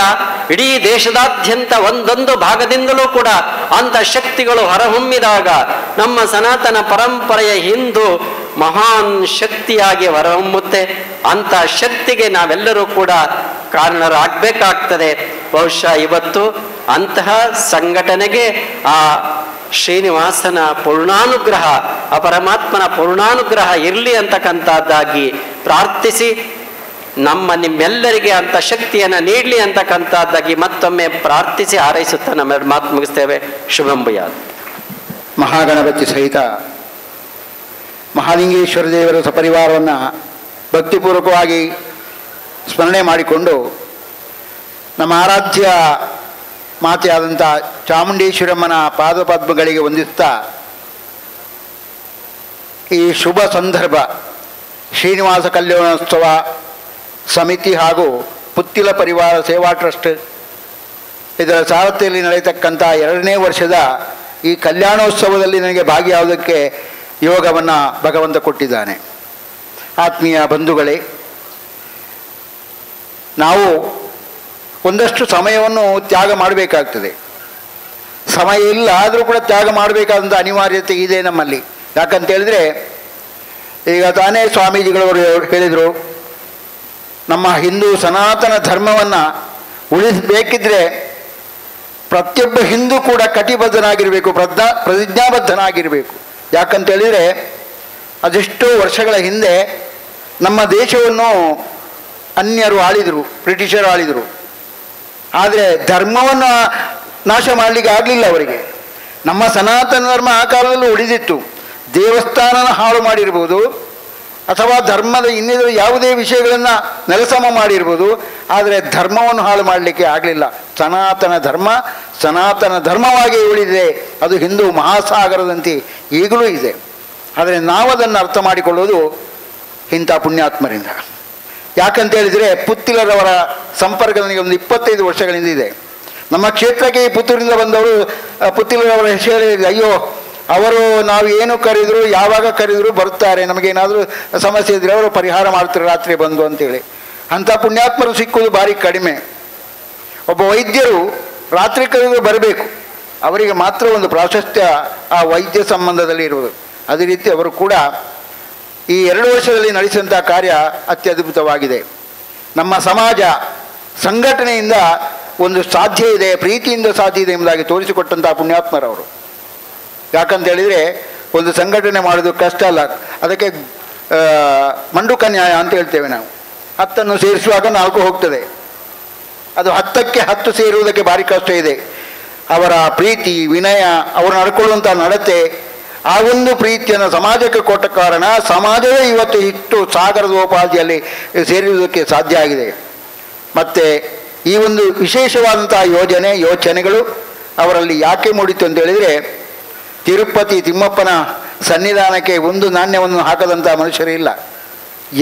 ಇಡೀ ದೇಶದಾದ್ಯಂತ ಒಂದೊಂದು ಭಾಗದಿಂದಲೂ ಕೂಡ ಅಂತ ಶಕ್ತಿಗಳು ಹೊರಹೊಮ್ಮಿದಾಗ ನಮ್ಮ ಸನಾತನ ಪರಂಪರೆಯ ಹಿಂದೂ ಮಹಾನ್ ಶಕ್ತಿಯಾಗಿ ಹೊರಹೊಮ್ಮುತ್ತೆ. ಅಂತ ಶಕ್ತಿಗೆ ನಾವೆಲ್ಲರೂ ಕೂಡ ಕಾರಣರಾಗಬೇಕಾಗ್ತದೆ. ಬಹುಶಃ ಇವತ್ತು ಅಂತಹ ಸಂಘಟನೆಗೆ ಆ ಶ್ರೀನಿವಾಸನ ಪೂರ್ಣಾನುಗ್ರಹ, ಆ ಪರಮಾತ್ಮನ ಪೂರ್ಣಾನುಗ್ರಹ ಇರಲಿ ಅಂತಕ್ಕಂಥದ್ದಾಗಿ ಪ್ರಾರ್ಥಿಸಿ, ನಿಮ್ಮೆಲ್ಲರಿಗೆ ಅಂತ ಶಕ್ತಿಯನ್ನು ನೀಡಲಿ ಅಂತಕ್ಕಂಥದ್ದಾಗಿ ಮತ್ತೊಮ್ಮೆ ಪ್ರಾರ್ಥಿಸಿ ಹಾರೈಸುತ್ತಾ ನಮ್ಮೆರಡು ಮಾತು ಮುಗಿಸ್ತೇವೆ. ಶುಭಂಭೂಯ. ಮಹಾಗಣಪತಿ ಸಹಿತ ಮಹಾಲಿಂಗೇಶ್ವರ ದೇವರ ಸಪರಿವಾರವನ್ನು ಭಕ್ತಿಪೂರ್ವಕವಾಗಿ ಸ್ಮರಣೆ ಮಾಡಿಕೊಂಡು ನಮ್ಮ ಆರಾಧ್ಯ ಮಾತೆಯಾದಂಥ ಚಾಮುಂಡೇಶ್ವರಮ್ಮನ ಪಾದಪದ್ಮಗಳಿಗೆ ವಂದಿಸ್ತಾ, ಈ ಶುಭ ಸಂದರ್ಭ ಶ್ರೀನಿವಾಸ ಕಲ್ಯಾಣೋತ್ಸವ ಸಮಿತಿ ಹಾಗೂ ಪುತ್ತಿಲ ಪರಿವಾರ ಸೇವಾ ಟ್ರಸ್ಟ್ ಇದರ ಸಾರಥ್ಯದಲ್ಲಿ ನಡೆಯತಕ್ಕಂಥ 2ನೇ ವರ್ಷದ ಈ ಕಲ್ಯಾಣೋತ್ಸವದಲ್ಲಿ ನನಗೆ ಭಾಗಿಯಾಗುವುದಕ್ಕೆ ಯೋಗವನ್ನು ಭಗವಂತ ಕೊಟ್ಟಿದ್ದಾನೆ. ಆತ್ಮೀಯ ಬಂಧುಗಳೇ, ನಾವು ಒಂದಷ್ಟು ಸಮಯವನ್ನು ತ್ಯಾಗ ಮಾಡಬೇಕಾಗ್ತದೆ. ಸಮಯ ಇಲ್ಲ ಆದರೂ ಕೂಡ ತ್ಯಾಗ ಮಾಡಬೇಕಾದಂಥ ಅನಿವಾರ್ಯತೆ ಇದೆ ನಮ್ಮಲ್ಲಿ. ಯಾಕಂತ ಹೇಳಿದರೆ, ಈಗ ತಾನೇ ಸ್ವಾಮೀಜಿಗಳವರು ಹೇಳಿದರು, ನಮ್ಮ ಹಿಂದೂ ಸನಾತನ ಧರ್ಮವನ್ನು ಉಳಿಸಬೇಕಿದ್ರೆ ಪ್ರತಿಯೊಬ್ಬ ಹಿಂದೂ ಕೂಡ ಕಟಿಬದ್ಧನಾಗಿರಬೇಕು, ಪ್ರತಿಜ್ಞಾಬದ್ಧನಾಗಿರಬೇಕು. ಯಾಕಂತೇಳಿದರೆ, ಅದೆಷ್ಟೋ ವರ್ಷಗಳ ಹಿಂದೆ ನಮ್ಮ ದೇಶವನ್ನು ಅನ್ಯರು ಆಳಿದರು, ಬ್ರಿಟಿಷರು ಆಳಿದರು. ಆದರೆ ಧರ್ಮವನ್ನು ನಾಶ ಮಾಡಲಿಕ್ಕೆ ಆಗಲಿಲ್ಲ ಅವರಿಗೆ. ನಮ್ಮ ಸನಾತನ ಧರ್ಮ ಆ ಕಾಲದಲ್ಲೂ ಉಳಿದಿತ್ತು. ದೇವಸ್ಥಾನನ ಹಾಳು ಮಾಡಿರ್ಬೋದು, ಅಥವಾ ಧರ್ಮದ ಇನ್ನಿತರ ಯಾವುದೇ ವಿಷಯಗಳನ್ನು ನೆಲಸಮ ಮಾಡಿರ್ಬೋದು, ಆದರೆ ಧರ್ಮವನ್ನು ಹಾಳು ಮಾಡಲಿಕ್ಕೆ ಆಗಲಿಲ್ಲ. ಸನಾತನ ಧರ್ಮ ಸನಾತನ ಧರ್ಮವಾಗಿ ಉಳಿದಿದೆ. ಅದು ಹಿಂದೂ ಮಹಾಸಾಗರದಂತೆ ಈಗಲೂ ಇದೆ. ಆದರೆ ನಾವು ಅದನ್ನು ಅರ್ಥ ಮಾಡಿಕೊಳ್ಳೋದು ಇಂಥ ಪುಣ್ಯಾತ್ಮರಿಂದ. ಯಾಕಂತೇಳಿದರೆ, ಪುತ್ತಿಲರವರ ಸಂಪರ್ಕ ನನಗೆ ಒಂದು 25 ವರ್ಷಗಳಿಂದ ಇದೆ. ನಮ್ಮ ಕ್ಷೇತ್ರಕ್ಕೆ ಈ ಪುತ್ತೂರಿಂದ ಬಂದವರು ಪುತ್ತಿಲರವರ ಹೆಸರು ಹೇಳಿದ್ರು, ಅಯ್ಯೋ ಅವರು ನಾವು ಏನು ಕರೆದ್ರು ಯಾವಾಗ ಕರೆದ್ರು ಬರ್ತಾರೆ, ನಮಗೇನಾದರೂ ಸಮಸ್ಯೆ ಇದ್ದರೆ ಅವರು ಪರಿಹಾರ ಮಾಡ್ತಾರೆ ರಾತ್ರಿ ಬಂದು ಅಂತೇಳಿ. ಅಂಥ ಪುಣ್ಯಾತ್ಮರು ಸಿಕ್ಕುವುದು ಭಾರಿ ಕಡಿಮೆ. ಒಬ್ಬ ವೈದ್ಯರು ರಾತ್ರಿ ಕರೆದು ಬರಬೇಕು, ಅವರಿಗೆ ಮಾತ್ರ ಒಂದು ಪ್ರಾಶಸ್ತ್ಯ ಆ ವೈದ್ಯ ಸಂಬಂಧದಲ್ಲಿ ಇರುವುದು. ಅದೇ ರೀತಿ ಅವರು ಕೂಡ ಈ 2 ವರ್ಷದಲ್ಲಿ ನಡೆಸಿದಂಥ ಕಾರ್ಯ ಅತ್ಯದ್ಭುತವಾಗಿದೆ. ನಮ್ಮ ಸಮಾಜ ಸಂಘಟನೆಯಿಂದ ಒಂದು ಸಾಧ್ಯ ಇದೆ, ಪ್ರೀತಿಯಿಂದ ಸಾಧ್ಯ ಇದೆ ಎಂಬುದಾಗಿ ತೋರಿಸಿಕೊಟ್ಟಂಥ ಪುಣ್ಯಾತ್ಮರವರು. ಯಾಕಂತ ಹೇಳಿದರೆ ಒಂದು ಸಂಘಟನೆ ಮಾಡೋದು ಕಷ್ಟ ಅಲ್ಲ, ಅದಕ್ಕೆ ಮಂಡುಕ ನ್ಯಾಯ ಅಂತ ಹೇಳ್ತೇವೆ ನಾವು. 10 ಸೇರಿಸುವಾಗ 4 ಹೋಗ್ತದೆ, ಅದು 10ಕ್ಕೆ 10 ಸೇರುವುದಕ್ಕೆ ಭಾರಿ ಕಷ್ಟ ಇದೆ. ಅವರ ಪ್ರೀತಿ ವಿನಯ, ಅವರು ನಡ್ಕೊಳ್ಳುವಂಥ ನಡತೆ, ಆ ಒಂದು ಪ್ರೀತಿಯನ್ನು ಸಮಾಜಕ್ಕೆ ಕೊಟ್ಟ ಕಾರಣ ಸಮಾಜವೇ ಇವತ್ತು ಇಷ್ಟು ಸಾಗರದ ಉಪಾಧಿಯಲ್ಲಿ ಸೇರಿರುವುದಕ್ಕೆ ಸಾಧ್ಯ ಆಗಿದೆ. ಮತ್ತು ಈ ಒಂದು ವಿಶೇಷವಾದಂಥ ಯೋಚನೆಗಳು ಅವರಲ್ಲಿ ಯಾಕೆ ಮೂಡಿತು ಅಂತ ಹೇಳಿದರೆ, ತಿರುಪತಿ ತಿಮ್ಮಪ್ಪನ ಸನ್ನಿಧಾನಕ್ಕೆ ಒಂದು ನಾಣ್ಯವನ್ನು ಹಾಕದಂಥ ಮನುಷ್ಯರೇ ಇಲ್ಲ.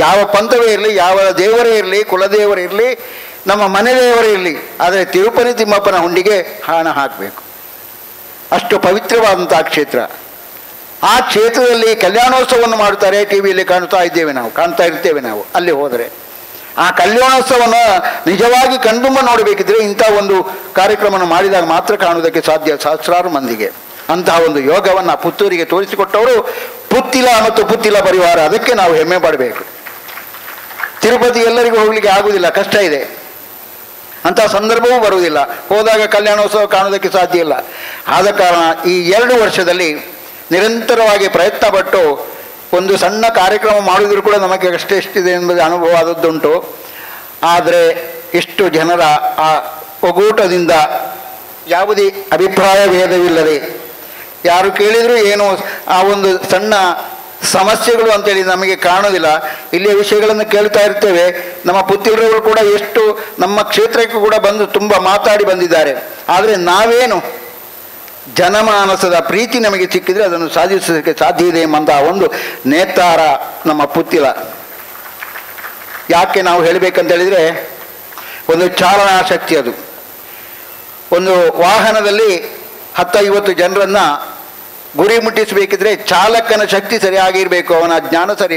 ಯಾವ ಪಂಥವೇ ಇರಲಿ, ಯಾವ ದೇವರೇ ಇರಲಿ, ಕುಲದೇವರೇ ಇರಲಿ, ನಮ್ಮ ಮನೆ ದೇವರೇ ಇರಲಿ, ಆದರೆ ತಿರುಪತಿ ತಿಮ್ಮಪ್ಪನ ಹುಂಡಿಗೆ ಹಣ ಹಾಕಬೇಕು. ಅಷ್ಟು ಪವಿತ್ರವಾದಂಥ ಕ್ಷೇತ್ರ. ಆ ಕ್ಷೇತ್ರದಲ್ಲಿ ಕಲ್ಯಾಣೋತ್ಸವವನ್ನು ಮಾಡುತ್ತಾರೆ. ಟಿ ವಿಯಲ್ಲಿ ಕಾಣ್ತಾ ಇರ್ತೇವೆ ನಾವು ಅಲ್ಲಿ ಹೋದರೆ. ಆ ಕಲ್ಯಾಣೋತ್ಸವವನ್ನು ನಿಜವಾಗಿ ಕಣ್ತುಂಬ ನೋಡಬೇಕಿದ್ರೆ ಇಂಥ ಒಂದು ಕಾರ್ಯಕ್ರಮವನ್ನು ಮಾಡಿದಾಗ ಮಾತ್ರ ಕಾಣುವುದಕ್ಕೆ ಸಾಧ್ಯ, ಸಹಸ್ರಾರು ಮಂದಿಗೆ. ಅಂತಹ ಒಂದು ಯೋಗವನ್ನು ಪುತ್ತೂರಿಗೆ ತೋರಿಸಿಕೊಟ್ಟವರು ಪುತ್ತಿಲ ಮತ್ತು ಪುತ್ತಿಲ ಪರಿವಾರ. ಅದಕ್ಕೆ ನಾವು ಹೆಮ್ಮೆ ಪಡಬೇಕು. ತಿರುಪತಿ ಎಲ್ಲರಿಗೂ ಹೋಗಲಿಕ್ಕೆ ಆಗುವುದಿಲ್ಲ, ಕಷ್ಟ ಇದೆ, ಅಂಥ ಸಂದರ್ಭವೂ ಬರುವುದಿಲ್ಲ. ಹೋದಾಗ ಕಲ್ಯಾಣೋತ್ಸವ ಕಾಣುವುದಕ್ಕೆ ಸಾಧ್ಯ ಇಲ್ಲ. ಆದ ಕಾರಣ ಈ 2 ವರ್ಷದಲ್ಲಿ ನಿರಂತರವಾಗಿ ಪ್ರಯತ್ನ ಪಟ್ಟು ಒಂದು ಸಣ್ಣ ಕಾರ್ಯಕ್ರಮ ಮಾಡಿದರೂ ಕೂಡ ನಮಗೆ ಎಷ್ಟೆಷ್ಟಿದೆ ಎಂಬುದು ಅನುಭವ ಆದದ್ದುಂಟು. ಆದರೆ ಇಷ್ಟು ಜನರ ಆ ಒಗೂಟದಿಂದ ಯಾವುದೇ ಅಭಿಪ್ರಾಯ ಭೇದವಿಲ್ಲದೆ ಯಾರು ಕೇಳಿದರೂ ಏನೋ ಆ ಒಂದು ಸಣ್ಣ ಸಮಸ್ಯೆಗಳು ಅಂತೇಳಿ ನಮಗೆ ಕಾಣೋದಿಲ್ಲ. ಇಲ್ಲಿಯ ವಿಷಯಗಳನ್ನು ಕೇಳ್ತಾ ಇರ್ತೇವೆ. ನಮ್ಮ ಪುತ್ತಿರವರು ಕೂಡ ಎಷ್ಟು ನಮ್ಮ ಕ್ಷೇತ್ರಕ್ಕೆ ಕೂಡ ಬಂದು ತುಂಬ ಮಾತಾಡಿ ಬಂದಿದ್ದಾರೆ. ಆದರೆ ನಾವೇನು ಜನಮಾನಸದ ಪ್ರೀತಿ ನಮಗೆ ಸಿಕ್ಕಿದರೆ ಅದನ್ನು ಸಾಧಿಸೋದಕ್ಕೆ ಸಾಧ್ಯ ಇದೆ ಎಂಬಂತಹ ಒಂದು ನೇತಾರ ನಮ್ಮ ಪುತ್ತಿಲ. ಯಾಕೆ ನಾವು ಹೇಳಬೇಕಂತ ಹೇಳಿದರೆ, ಒಂದು ಚಾಲನಾ ಶಕ್ತಿ. ಅದು ಒಂದು ವಾಹನದಲ್ಲಿ 10-50 ಜನರನ್ನು ಗುರಿ ಮುಟ್ಟಿಸಬೇಕಿದ್ರೆ ಚಾಲಕನ ಶಕ್ತಿ ಸರಿಯಾಗಿರಬೇಕು, ಅವನ ಜ್ಞಾನ ಸರಿ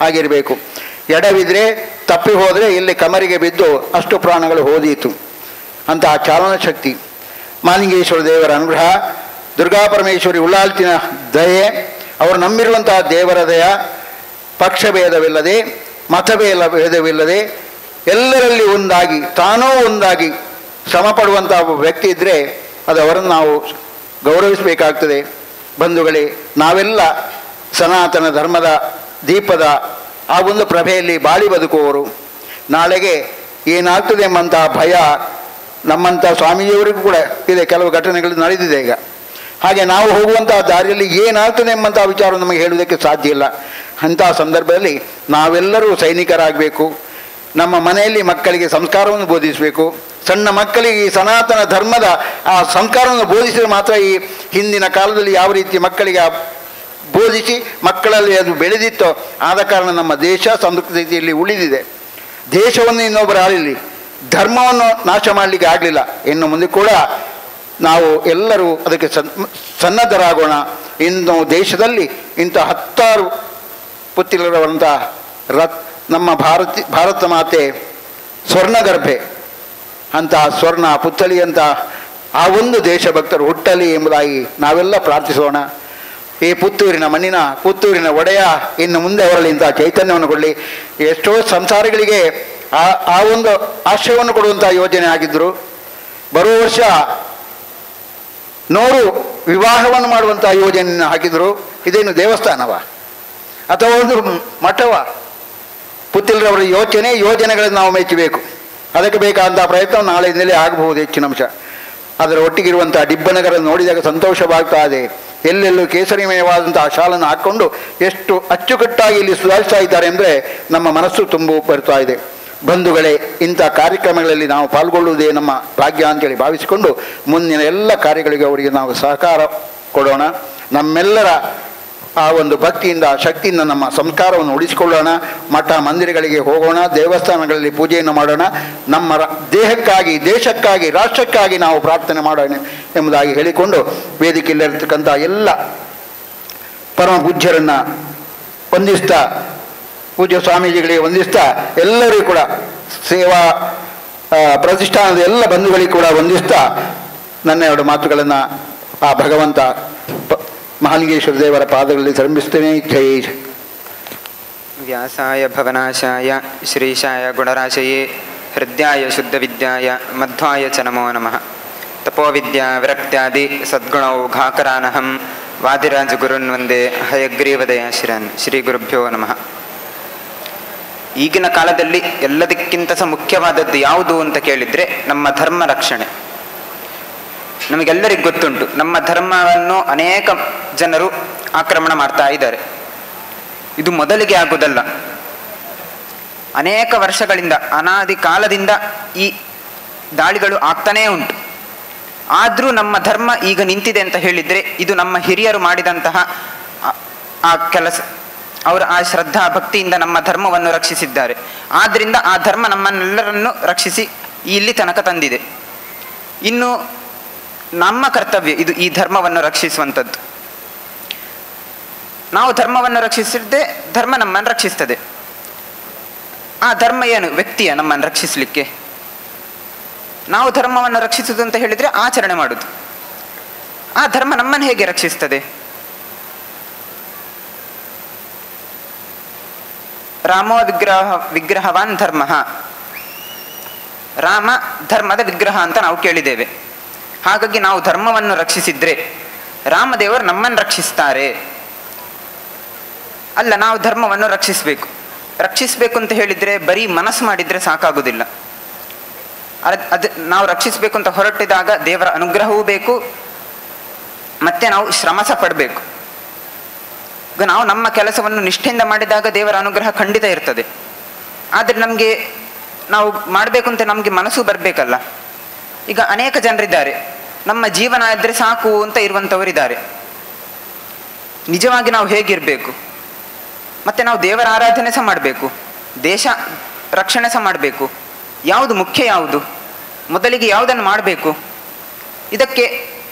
ಆಗಿರಬೇಕು. ಎಡವಿದ್ರೆ ತಪ್ಪಿ ಹೋದರೆ ಇಲ್ಲಿ ಕಮರಿಗೆ ಬಿದ್ದು ಅಷ್ಟು ಪ್ರಾಣಗಳು ಹೋದೀತು. ಅಂತಹ ಚಾಲನಾ ಶಕ್ತಿ ಮಾಲಿಂಗೇಶ್ವರ ದೇವರ ಅನುಗ್ರಹ, ದುರ್ಗಾಪರಮೇಶ್ವರಿ ಉಳ್ಳಾಲ್ತಿನ ದಯೆ, ಅವರು ನಂಬಿರುವಂತಹ ದೇವರ ದಯ, ಪಕ್ಷಭೇದವಿಲ್ಲದೆ ಮತಭೇದವಿಲ್ಲದೆ ಎಲ್ಲರಲ್ಲಿ ಒಂದಾಗಿ ತಾನೂ ಒಂದಾಗಿ ಶ್ರಮಪಡುವಂಥ ವ್ಯಕ್ತಿ ಇದ್ದರೆ ಅದು ಅವರನ್ನು ನಾವು ಗೌರವಿಸಬೇಕಾಗ್ತದೆ. ಬಂಧುಗಳೇ, ನಾವೆಲ್ಲ ಸನಾತನ ಧರ್ಮದ ದೀಪದ ಆ ಒಂದು ಪ್ರಭೆಯಲ್ಲಿ ಬಾಳಿ ಬದುಕುವವರು. ನಾಳೆಗೆ ಏನಾಗ್ತದೆ ಎಂಬಂತಹ ಭಯ ನಮ್ಮಂಥ ಸ್ವಾಮೀಜಿಯವರಿಗೂ ಕೂಡ ಇದೆ. ಕೆಲವು ಘಟನೆಗಳು ನಡೆದಿದೆ ಈಗ. ಹಾಗೆ ನಾವು ಹೋಗುವಂತಹ ದಾರಿಯಲ್ಲಿ ಏನಾಗ್ತದೆ ಎಂಬಂಥ ವಿಚಾರ ನಮಗೆ ಹೇಳುವುದಕ್ಕೆ ಸಾಧ್ಯ ಇಲ್ಲ. ಅಂತಹ ಸಂದರ್ಭದಲ್ಲಿ ನಾವೆಲ್ಲರೂ ಸೈನಿಕರಾಗಬೇಕು. ನಮ್ಮ ಮನೆಯಲ್ಲಿ ಮಕ್ಕಳಿಗೆ ಸಂಸ್ಕಾರವನ್ನು ಬೋಧಿಸಬೇಕು. ಸಣ್ಣ ಮಕ್ಕಳಿಗೆ ಈ ಸನಾತನ ಧರ್ಮದ ಆ ಸಂಸ್ಕಾರವನ್ನು ಬೋಧಿಸಿದರೆ ಮಾತ್ರ ಈ ಹಿಂದಿನ ಕಾಲದಲ್ಲಿ ಯಾವ ರೀತಿ ಮಕ್ಕಳಿಗೆ ಬೋಧಿಸಿ ಮಕ್ಕಳಲ್ಲಿ ಅದು ಬೆಳೆದಿತ್ತೋ ಆದ ಕಾರಣ ನಮ್ಮ ದೇಶ ಸಂಸ್ಕೃತಿಯಲ್ಲಿ ಉಳಿದಿದೆ. ದೇಶವನ್ನು ಇನ್ನೊಬ್ಬರು ಆಳಿರಲಿ, ಧರ್ಮವನ್ನು ನಾಶ ಮಾಡಲಿಕ್ಕೆ ಆಗಲಿಲ್ಲ. ಇನ್ನು ಮುಂದೆ ಕೂಡ ನಾವು ಎಲ್ಲರೂ ಅದಕ್ಕೆ ಸನ್ನದ್ಧರಾಗೋಣ. ಇನ್ನು ದೇಶದಲ್ಲಿ ಇಂಥ 10 ಪುತ್ತಿಲರವಂಥ ನಮ್ಮ ಭಾರತ ಮಾತೆ ಸ್ವರ್ಣಗರ್ಭೆ ಅಂತಹ ಸ್ವರ್ಣ ಪುತ್ಥಳಿಯಂಥ ಆ ಒಂದು ದೇಶಭಕ್ತರು ಹುಟ್ಟಲಿ ಎಂಬುದಾಗಿ ನಾವೆಲ್ಲ ಪ್ರಾರ್ಥಿಸೋಣ. ಈ ಪುತ್ತೂರಿನ ಮಣ್ಣಿನ ಪುತ್ತೂರಿನ ಒಡೆಯ ಇನ್ನು ಮುಂದೆ ಅವರಲ್ಲಿ ಇಂಥ ಚೈತನ್ಯವನ್ನು ಕೊಡಲಿ. ಎಷ್ಟೋ ಸಂಸಾರಗಳಿಗೆ ಆ ಒಂದು ಆಶ್ರಯವನ್ನು ಕೊಡುವಂಥ ಯೋಜನೆ ಆಗಿದ್ದರು. ಬರುವ ವರ್ಷ 100 ವಿವಾಹವನ್ನು ಮಾಡುವಂಥ ಯೋಜನೆಯನ್ನು ಹಾಕಿದರು. ಇದೇನು ದೇವಸ್ಥಾನವ ಅಥವಾ ಒಂದು ಮಠವ? ಪುತ್ತಿಲರವರ ಯೋಜನೆಗಳನ್ನು ನಾವು ಮೆಚ್ಚಬೇಕು. ಅದಕ್ಕೆ ಬೇಕಾದಂಥ ಪ್ರಯತ್ನ ನಾಳೆಯಿಂದಲೇ ಆಗಬಹುದು ಹೆಚ್ಚಿನ ಅಂಶ. ಅದರ ಒಟ್ಟಿಗಿರುವಂಥ ಡಿಬ್ಬನಗರನ್ನು ನೋಡಿದಾಗ ಸಂತೋಷವಾಗ್ತಾ ಇದೆ. ಎಲ್ಲೆಲ್ಲೂ ಕೇಸರಿಮಯವಾದಂಥ ಶಾಲನ್ನು ಹಾಕ್ಕೊಂಡು ಎಷ್ಟು ಅಚ್ಚುಕಟ್ಟಾಗಿ ಇಲ್ಲಿ ಸುಧಾರಿಸ್ತಾ ಇದ್ದಾರೆ ಅಂದರೆ ನಮ್ಮ ಮನಸ್ಸು ತುಂಬ ಬರ್ತಾ ಇದೆ. ಬಂಧುಗಳೇ, ಇಂಥ ಕಾರ್ಯಕ್ರಮಗಳಲ್ಲಿ ನಾವು ಪಾಲ್ಗೊಳ್ಳುವುದೇ ನಮ್ಮ ಭಾಗ್ಯ ಅಂತೇಳಿ ಭಾವಿಸಿಕೊಂಡು ಮುಂದಿನ ಎಲ್ಲ ಕಾರ್ಯಗಳಿಗೆ ಅವರಿಗೆ ನಾವು ಸಹಕಾರ ಕೊಡೋಣ. ನಮ್ಮೆಲ್ಲರ ಆ ಒಂದು ಭಕ್ತಿಯಿಂದ ಶಕ್ತಿಯಿಂದ ನಮ್ಮ ಸಂಸ್ಕಾರವನ್ನು ಉಳಿಸಿಕೊಳ್ಳೋಣ. ಮಠ ಮಂದಿರಗಳಿಗೆ ಹೋಗೋಣ, ದೇವಸ್ಥಾನಗಳಲ್ಲಿ ಪೂಜೆಯನ್ನು ಮಾಡೋಣ. ನಮ್ಮ ದೇಹಕ್ಕಾಗಿ, ದೇಶಕ್ಕಾಗಿ, ರಾಷ್ಟ್ರಕ್ಕಾಗಿ ನಾವು ಪ್ರಾರ್ಥನೆ ಮಾಡೋಣ ಎಂಬುದಾಗಿ ಹೇಳಿಕೊಂಡು ವೇದಿಕೆಯಲ್ಲಿರ್ತಕ್ಕಂಥ ಎಲ್ಲ ಪರಮ ಪೂಜ್ಯರನ್ನು ವಂದಿಸ್ತಾ, ಪೂಜ್ಯ ಸ್ವಾಮೀಜಿಗಳಿಗೆ ವಂದಿಸ್ತಾ, ಎಲ್ಲರಿಗೂ ಕೂಡ ಸೇವಾ ಪ್ರತಿಷ್ಠಾನದ ಎಲ್ಲ ಬಂಧುಗಳಿಗೆ ಕೂಡ ವಂದಿಸ್ತಾ ನನ್ನ ಎರಡು ಮಾತುಗಳನ್ನು ಆ ಭಗವಂತ ಮಹಾಲಿಂಗೇಶ್ವರ ದೇವರ ಪಾದಗಳಲ್ಲಿ ಸಮರ್ಪಿಸ್ತೇನೆ. ಜೈ ವ್ಯಾಸಾಯ ಭವನಾಶಾಯ ಶ್ರೀಶಾಯ ಗುಣರಾಶಯೇ ಹೃದಯಾಯ ಶುದ್ಧ ವಿದ್ಯಾಯ ಮಧ್ವಾಯ ಚ ನಮೋ ನಮಃ. ತಪೋವಿದ್ಯಾ ವಿರಕ್ತ್ಯಾದಿ ಸದ್ಗುಣೌಘಾಕರಾನಹಂ ವಾದಿರಾಜ ಗುರುನ್ ವಂದೇ ಹಯಗ್ರೀವದಯಾಶಿರನ್. ಶ್ರೀ ಗುರುಭ್ಯೋ ನಮಃ. ಈಗಿನ ಕಾಲದಲ್ಲಿ ಎಲ್ಲದಕ್ಕಿಂತ ಸಹ ಮುಖ್ಯವಾದದ್ದು ಯಾವುದು ಅಂತ ಕೇಳಿದರೆ ನಮ್ಮ ಧರ್ಮ ರಕ್ಷಣೆ. ನಮಗೆಲ್ಲರಿಗೂ ಗೊತ್ತುಂಟು, ನಮ್ಮ ಧರ್ಮವನ್ನು ಅನೇಕ ಜನರು ಆಕ್ರಮಣ ಮಾಡ್ತಾ ಇದ್ದಾರೆ. ಇದು ಮೊದಲಿಗೆ ಆಗುವುದಲ್ಲ, ಅನೇಕ ವರ್ಷಗಳಿಂದ ಅನಾದಿ ಕಾಲದಿಂದ ಈ ದಾಳಿಗಳು ಆಗ್ತಾನೇ ಉಂಟು. ಆದರೂ ನಮ್ಮ ಧರ್ಮ ಈಗ ನಿಂತಿದೆ ಅಂತ ಹೇಳಿದರೆ ಇದು ನಮ್ಮ ಹಿರಿಯರು ಮಾಡಿದಂತಹ ಆ ಕೆಲಸ. ಅವರು ಆ ಶ್ರದ್ಧಾ ಭಕ್ತಿಯಿಂದ ನಮ್ಮ ಧರ್ಮವನ್ನು ರಕ್ಷಿಸಿದ್ದಾರೆ. ಆದ್ದರಿಂದ ಆ ಧರ್ಮ ನಮ್ಮನ್ನೆಲ್ಲರನ್ನು ರಕ್ಷಿಸಿ ಇಲ್ಲಿ ತನಕ ತಂದಿದೆ. ಇನ್ನು ನಮ್ಮ ಕರ್ತವ್ಯ ಇದು ಈ ಧರ್ಮವನ್ನು ರಕ್ಷಿಸುವಂಥದ್ದು. ನಾವು ಧರ್ಮವನ್ನು ರಕ್ಷಿಸಿದ್ರೆ ಧರ್ಮ ನಮ್ಮನ್ನು ರಕ್ಷಿಸ್ತದೆ. ಆ ಧರ್ಮ ಏನು? ವ್ಯಕ್ತಿಯ ನಮ್ಮನ್ನು ರಕ್ಷಿಸಲಿಕ್ಕೆ. ನಾವು ಧರ್ಮವನ್ನು ರಕ್ಷಿಸುವುದು ಅಂತ ಹೇಳಿದರೆ ಆಚರಣೆ ಮಾಡುವುದು. ಆ ಧರ್ಮ ನಮ್ಮನ್ನು ಹೇಗೆ ರಕ್ಷಿಸ್ತದೆ? ರಾಮೋ ವಿಗ್ರಹವಾನ್ ಧರ್ಮ. ರಾಮ ಧರ್ಮದ ವಿಗ್ರಹ ಅಂತ ನಾವು ಕೇಳಿದ್ದೇವೆ. ಹಾಗಾಗಿ ನಾವು ಧರ್ಮವನ್ನು ರಕ್ಷಿಸಿದ್ರೆ ರಾಮದೇವರು ನಮ್ಮನ್ನು ರಕ್ಷಿಸ್ತಾರೆ. ಅಲ್ಲ, ನಾವು ಧರ್ಮವನ್ನು ರಕ್ಷಿಸಬೇಕು ಅಂತ ಹೇಳಿದರೆ ಬರೀ ಮನಸ್ಸು ಮಾಡಿದರೆ ಸಾಕಾಗುವುದಿಲ್ಲ. ಅದು ನಾವು ರಕ್ಷಿಸಬೇಕು ಅಂತ ಹೊರಟಿದಾಗ ದೇವರ ಅನುಗ್ರಹವೂ ಬೇಕು, ಮತ್ತೆ ನಾವು ಶ್ರಮಸ ಪಡಬೇಕು. ಈಗ ನಾವು ನಮ್ಮ ಕೆಲಸವನ್ನು ನಿಷ್ಠೆಯಿಂದ ಮಾಡಿದಾಗ ದೇವರ ಅನುಗ್ರಹ ಖಂಡಿತ ಇರ್ತದೆ. ಆದರೆ ನಮಗೆ ನಾವು ಮಾಡಬೇಕು ಅಂತ ನಮಗೆ ಮನಸ್ಸು ಬರಬೇಕಲ್ಲ. ಈಗ ಅನೇಕ ಜನರಿದ್ದಾರೆ, ನಮ್ಮ ಜೀವನ ಇದ್ದರೆ ಸಾಕು ಅಂತ ಇರುವಂಥವರಿದ್ದಾರೆ. ನಿಜವಾಗಿ ನಾವು ಹೇಗಿರಬೇಕು? ಮತ್ತು ನಾವು ದೇವರ ಆರಾಧನೆ ಸಹ ಮಾಡಬೇಕು, ದೇಶ ರಕ್ಷಣೆ ಸಹ ಮಾಡಬೇಕು. ಯಾವುದು ಮುಖ್ಯ? ಯಾವುದು ಮೊದಲಿಗೆ ಯಾವುದನ್ನು ಮಾಡಬೇಕು? ಇದಕ್ಕೆ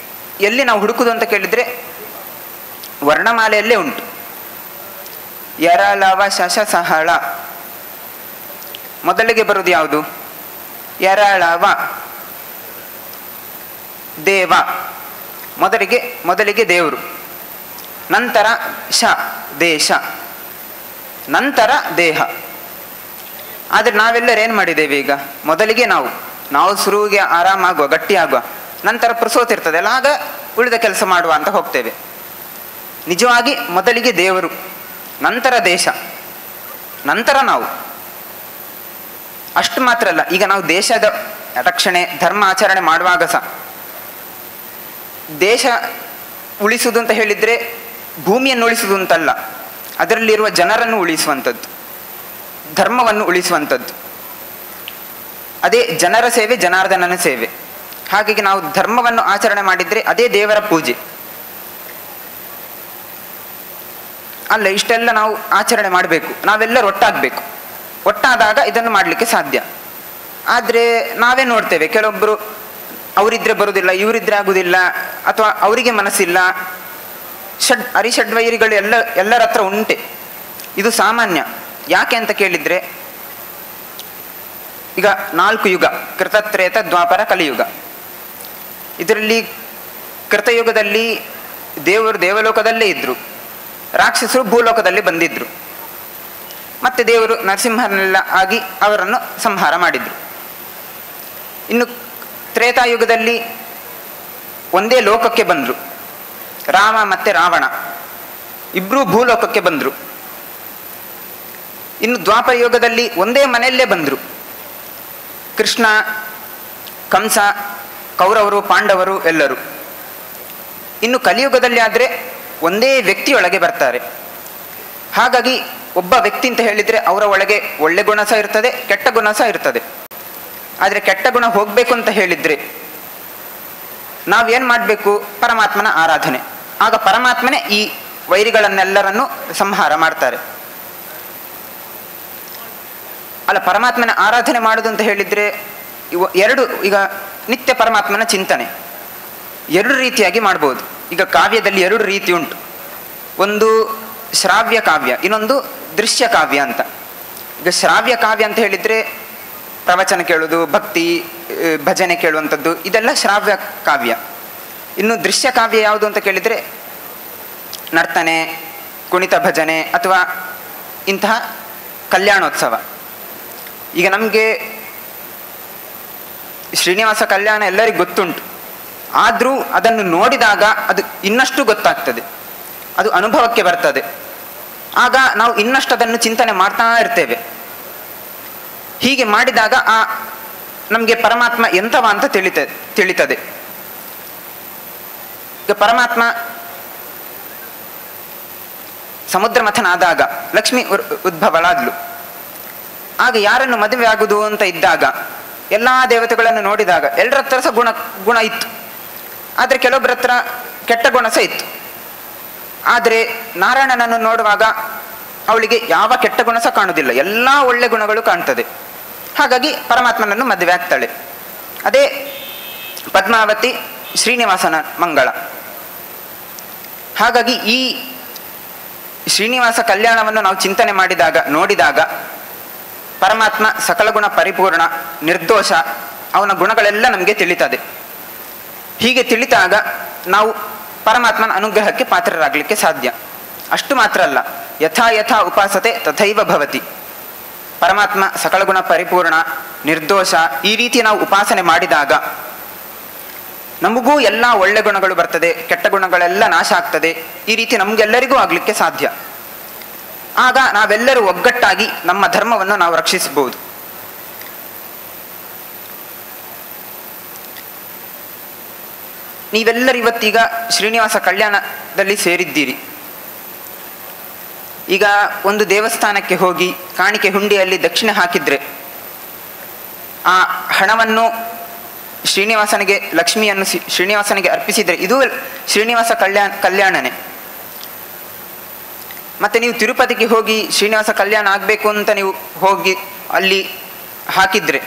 ಎಲ್ಲಿ ನಾವು ಹುಡುಕುದು ಅಂತ ಕೇಳಿದರೆ ವರ್ಣಮಾಲೆಯಲ್ಲೇ ಉಂಟು. ಯರಳವ ಶಶ ಸಹಳ. ಮೊದಲಿಗೆ ಬರುವುದು ಯಾವುದು? ಯರಳವ ದೇವ. ಮೊದಲಿಗೆ ದೇವರು, ನಂತರ ಶ ದೇಶ, ನಂತರ ದೇಹ. ಆದರೆ ನಾವೆಲ್ಲರೂ ಏನು ಮಾಡಿದ್ದೇವೆ? ಈಗ ಮೊದಲಿಗೆ ನಾವು ಶುರುವಿಗೆ ಆರಾಮಾಗುವ, ಗಟ್ಟಿಯಾಗುವ, ನಂತರ ಪುರುಸೋತಿರ್ತದೆ ಅಲ್ಲ, ಆಗ ಉಳಿದ ಕೆಲಸ ಮಾಡುವ ಅಂತ ಹೋಗ್ತೇವೆ. ನಿಜವಾಗಿ ಮೊದಲಿಗೆ ದೇವರು, ನಂತರ ದೇಶ, ನಂತರ ನಾವು. ಅಷ್ಟು ಮಾತ್ರ ಅಲ್ಲ, ಈಗ ನಾವು ದೇಶದ ರಕ್ಷಣೆ ಧರ್ಮ ಆಚರಣೆ ಮಾಡುವಾಗ ಸಹ ದೇಶ ಉಳಿಸುವುದು ಅಂತ ಹೇಳಿದರೆ ಭೂಮಿಯನ್ನು ಉಳಿಸುವುದು ಅಂತಲ್ಲ, ಅದರಲ್ಲಿರುವ ಜನರನ್ನು ಉಳಿಸುವಂಥದ್ದು, ಧರ್ಮವನ್ನು ಉಳಿಸುವಂಥದ್ದು. ಅದೇ ಜನರ ಸೇವೆ, ಜನಾರ್ದನನ ಸೇವೆ. ಹಾಗಾಗಿ ನಾವು ಧರ್ಮವನ್ನು ಆಚರಣೆ ಮಾಡಿದರೆ ಅದೇ ದೇವರ ಪೂಜೆ ಅಲ್ಲ. ಇಷ್ಟೆಲ್ಲ ನಾವು ಆಚರಣೆ ಮಾಡಬೇಕು, ನಾವೆಲ್ಲರೂ ಒಟ್ಟಾಗಬೇಕು. ಒಟ್ಟಾದಾಗ ಇದನ್ನು ಮಾಡಲಿಕ್ಕೆ ಸಾಧ್ಯ. ಆದರೆ ನಾವೇ ನೋಡ್ತೇವೆ, ಕೆಲವೊಬ್ಬರು ಅವರಿದ್ರೆ ಬರುವುದಿಲ್ಲ, ಇವರಿದ್ರೆ ಆಗುವುದಿಲ್ಲ, ಅಥವಾ ಅವರಿಗೆ ಮನಸ್ಸಿಲ್ಲ. ಅರಿಷಡ್ವೈರಿಗಳು ಎಲ್ಲರ ಹತ್ರ ಉಂಟೆ. ಇದು ಸಾಮಾನ್ಯ. ಯಾಕೆ ಅಂತ ಕೇಳಿದರೆ, ಈಗ 4 ಯುಗ, ಕೃತತ್ರೇತ, ದ್ವಾಪರ, ಕಲಿಯುಗ. ಇದರಲ್ಲಿ ಕೃತಯುಗದಲ್ಲಿ ದೇವರು ದೇವಲೋಕದಲ್ಲೇ ಇದ್ದರು, ರಾಕ್ಷಸರು ಭೂಲೋಕದಲ್ಲಿ ಬಂದಿದ್ದರು. ಮತ್ತೆ ದೇವರು ನರಸಿಂಹನೆಲ್ಲ ಆಗಿ ಅವರನ್ನು ಸಂಹಾರ ಮಾಡಿದರು. ಇನ್ನು ತ್ರೇತಾಯುಗದಲ್ಲಿ ಒಂದೇ ಲೋಕಕ್ಕೆ ಬಂದರು, ರಾಮ ಮತ್ತು ರಾವಣ ಇಬ್ಬರೂ ಭೂಲೋಕಕ್ಕೆ ಬಂದರು. ಇನ್ನು ದ್ವಾಪರ ಯುಗದಲ್ಲಿ ಒಂದೇ ಮನೆಯಲ್ಲೇ ಬಂದರು, ಕೃಷ್ಣ, ಕಂಸ, ಕೌರವರು, ಪಾಂಡವರು ಎಲ್ಲರೂ. ಇನ್ನು ಕಲಿಯುಗದಲ್ಲಿ ಆದರೆ ಒಂದೇ ವ್ಯಕ್ತಿಯೊಳಗೆ ಬರ್ತಾರೆ. ಹಾಗಾಗಿ ಒಬ್ಬ ವ್ಯಕ್ತಿ ಅಂತ ಹೇಳಿದರೆ ಅವರ ಒಳಗೆ ಒಳ್ಳೆ ಗುಣ ಸಹ ಇರ್ತದೆ, ಕೆಟ್ಟ ಗುಣ ಸಹ ಇರ್ತದೆ. ಆದರೆ ಕೆಟ್ಟ ಗುಣ ಹೋಗಬೇಕು ಅಂತ ಹೇಳಿದರೆ ನಾವೇನು ಮಾಡಬೇಕು? ಪರಮಾತ್ಮನ ಆರಾಧನೆ. ಆಗ ಪರಮಾತ್ಮನೇ ಈ ವೈರಿಗಳನ್ನೆಲ್ಲರನ್ನು ಸಂಹಾರ ಮಾಡ್ತಾರೆ. ಅಲ್ಲ, ಪರಮಾತ್ಮನ ಆರಾಧನೆ ಮಾಡೋದು ಅಂತ ಹೇಳಿದರೆ ಎರಡು, ಈಗ ನಿತ್ಯ ಪರಮಾತ್ಮನ ಚಿಂತನೆ 2 ರೀತಿಯಾಗಿ ಮಾಡ್ಬೋದು. ಈಗ ಕಾವ್ಯದಲ್ಲಿ 2 ರೀತಿ ಉಂಟು. ಒಂದು ಶ್ರಾವ್ಯ ಕಾವ್ಯ, ಇನ್ನೊಂದು ದೃಶ್ಯ ಕಾವ್ಯ ಅಂತ. ಈಗ ಶ್ರಾವ್ಯ ಕಾವ್ಯ ಅಂತ ಹೇಳಿದರೆ ಪ್ರವಚನ ಕೇಳೋದು, ಭಕ್ತಿ ಭಜನೆ ಕೇಳುವಂಥದ್ದು, ಇದೆಲ್ಲ ಶ್ರಾವ್ಯ ಕಾವ್ಯ. ಇನ್ನು ದೃಶ್ಯ ಕಾವ್ಯ ಯಾವುದು ಅಂತ ಕೇಳಿದರೆ ನರ್ತನೆ, ಕುಣಿತ ಭಜನೆ ಅಥವಾ ಇಂತಹ ಕಲ್ಯಾಣೋತ್ಸವ. ಈಗ ನಮಗೆ ಶ್ರೀನಿವಾಸ ಕಲ್ಯಾಣ ಎಲ್ಲರಿಗೂ ಗೊತ್ತುಂಟು, ಆದರೂ ಅದನ್ನು ನೋಡಿದಾಗ ಅದು ಇನ್ನಷ್ಟು ಗೊತ್ತಾಗ್ತದೆ, ಅದು ಅನುಭವಕ್ಕೆ ಬರ್ತದೆ. ಆಗ ನಾವು ಇನ್ನಷ್ಟು ಅದನ್ನು ಚಿಂತನೆ ಮಾಡ್ತಾ ಇರ್ತೇವೆ. ಹೀಗೆ ಮಾಡಿದಾಗ ನಮಗೆ ಪರಮಾತ್ಮ ಎಂಥವ ಅಂತ ತಿಳಿತದೆ. ಈಗ ಪರಮಾತ್ಮ ಸಮುದ್ರ ಮಥನ ಆದಾಗ ಲಕ್ಷ್ಮಿ ಉದ್ಭವಳಾದ್ಲು. ಆಗ ಯಾರನ್ನು ಮದುವೆ ಆಗುವುದು ಅಂತ ಇದ್ದಾಗ ಎಲ್ಲ ದೇವತೆಗಳನ್ನು ನೋಡಿದಾಗ ಎಲ್ಲರ ಹತ್ರ ಸಹ ಗುಣ ಇತ್ತು, ಆದರೆ ಕೆಲವೊಬ್ಬರ ಹತ್ರ ಕೆಟ್ಟ ಗುಣ ಸಹ ಇತ್ತು. ಆದರೆ ನಾರಾಯಣನನ್ನು ನೋಡುವಾಗ ಅವಳಿಗೆ ಯಾವ ಕೆಟ್ಟ ಗುಣ ಸಹ ಕಾಣುವುದಿಲ್ಲ, ಎಲ್ಲ ಒಳ್ಳೆ ಗುಣಗಳು ಕಾಣ್ತದೆ. ಹಾಗಾಗಿ ಪರಮಾತ್ಮನನ್ನು ಮದುವೆ ಆಗ್ತಾಳೆ. ಅದೇ ಪದ್ಮಾವತಿ ಶ್ರೀನಿವಾಸನ ಮಂಗಳ. ಹಾಗಾಗಿ ಈ ಶ್ರೀನಿವಾಸ ಕಲ್ಯಾಣವನ್ನು ನಾವು ಚಿಂತನೆ ಮಾಡಿದಾಗ ನೋಡಿದಾಗ ಪರಮಾತ್ಮ ಸಕಲ ಗುಣ ಪರಿಪೂರ್ಣ, ನಿರ್ದೋಷ, ಅವನ ಗುಣಗಳೆಲ್ಲ ನಮಗೆ ತಿಳಿತದೆ. ಹೀಗೆ ತಿಳಿದಾಗ ನಾವು ಪರಮಾತ್ಮನ ಅನುಗ್ರಹಕ್ಕೆ ಪಾತ್ರರಾಗಲಿಕ್ಕೆ ಸಾಧ್ಯ. ಅಷ್ಟು ಮಾತ್ರ ಅಲ್ಲ, ಯಥಾ ಯಥಾ ಉಪಾಸತೆ ತಥೈವ ಭವತಿ. ಪರಮಾತ್ಮ ಸಕಲ ಗುಣ ಪರಿಪೂರ್ಣ, ನಿರ್ದೋಷ, ಈ ರೀತಿ ನಾವು ಉಪಾಸನೆ ಮಾಡಿದಾಗ ನಮಗೂ ಎಲ್ಲ ಒಳ್ಳೆ ಗುಣಗಳು ಬರ್ತದೆ, ಕೆಟ್ಟ ಗುಣಗಳೆಲ್ಲ ನಾಶ ಆಗ್ತದೆ. ಈ ರೀತಿ ನಮಗೆಲ್ಲರಿಗೂ ಆಗಲಿಕ್ಕೆ ಸಾಧ್ಯ. ಆಗ ನಾವೆಲ್ಲರೂ ಒಗ್ಗಟ್ಟಾಗಿ ನಮ್ಮ ಧರ್ಮವನ್ನು ನಾವು ರಕ್ಷಿಸಬಹುದು. ನೀವೆಲ್ಲರೂ ಇವತ್ತೀಗ ಶ್ರೀನಿವಾಸ ಕಲ್ಯಾಣದಲ್ಲಿ ಸೇರಿದ್ದೀರಿ. ಈಗ ಒಂದು ದೇವಸ್ಥಾನಕ್ಕೆ ಹೋಗಿ ಕಾಣಿಕೆ ಹುಂಡಿಯಲ್ಲಿ ದಕ್ಷಿಣೆ ಹಾಕಿದ್ರೆ ಆ ಹಣವನ್ನು ಶ್ರೀನಿವಾಸನಿಗೆ, ಲಕ್ಷ್ಮಿಯನ್ನು ಶ್ರೀನಿವಾಸನಿಗೆ ಅರ್ಪಿಸಿದರೆ ಇದು ಶ್ರೀನಿವಾಸ ಕಲ್ಯಾಣನೇ. ಮತ್ತು ನೀವು ತಿರುಪತಿಗೆ ಹೋಗಿ ಶ್ರೀನಿವಾಸ ಕಲ್ಯಾಣ ಆಗಬೇಕು ಅಂತ ನೀವು ಹೋಗಿ ಅಲ್ಲಿ ಹಾಕಿದರೆ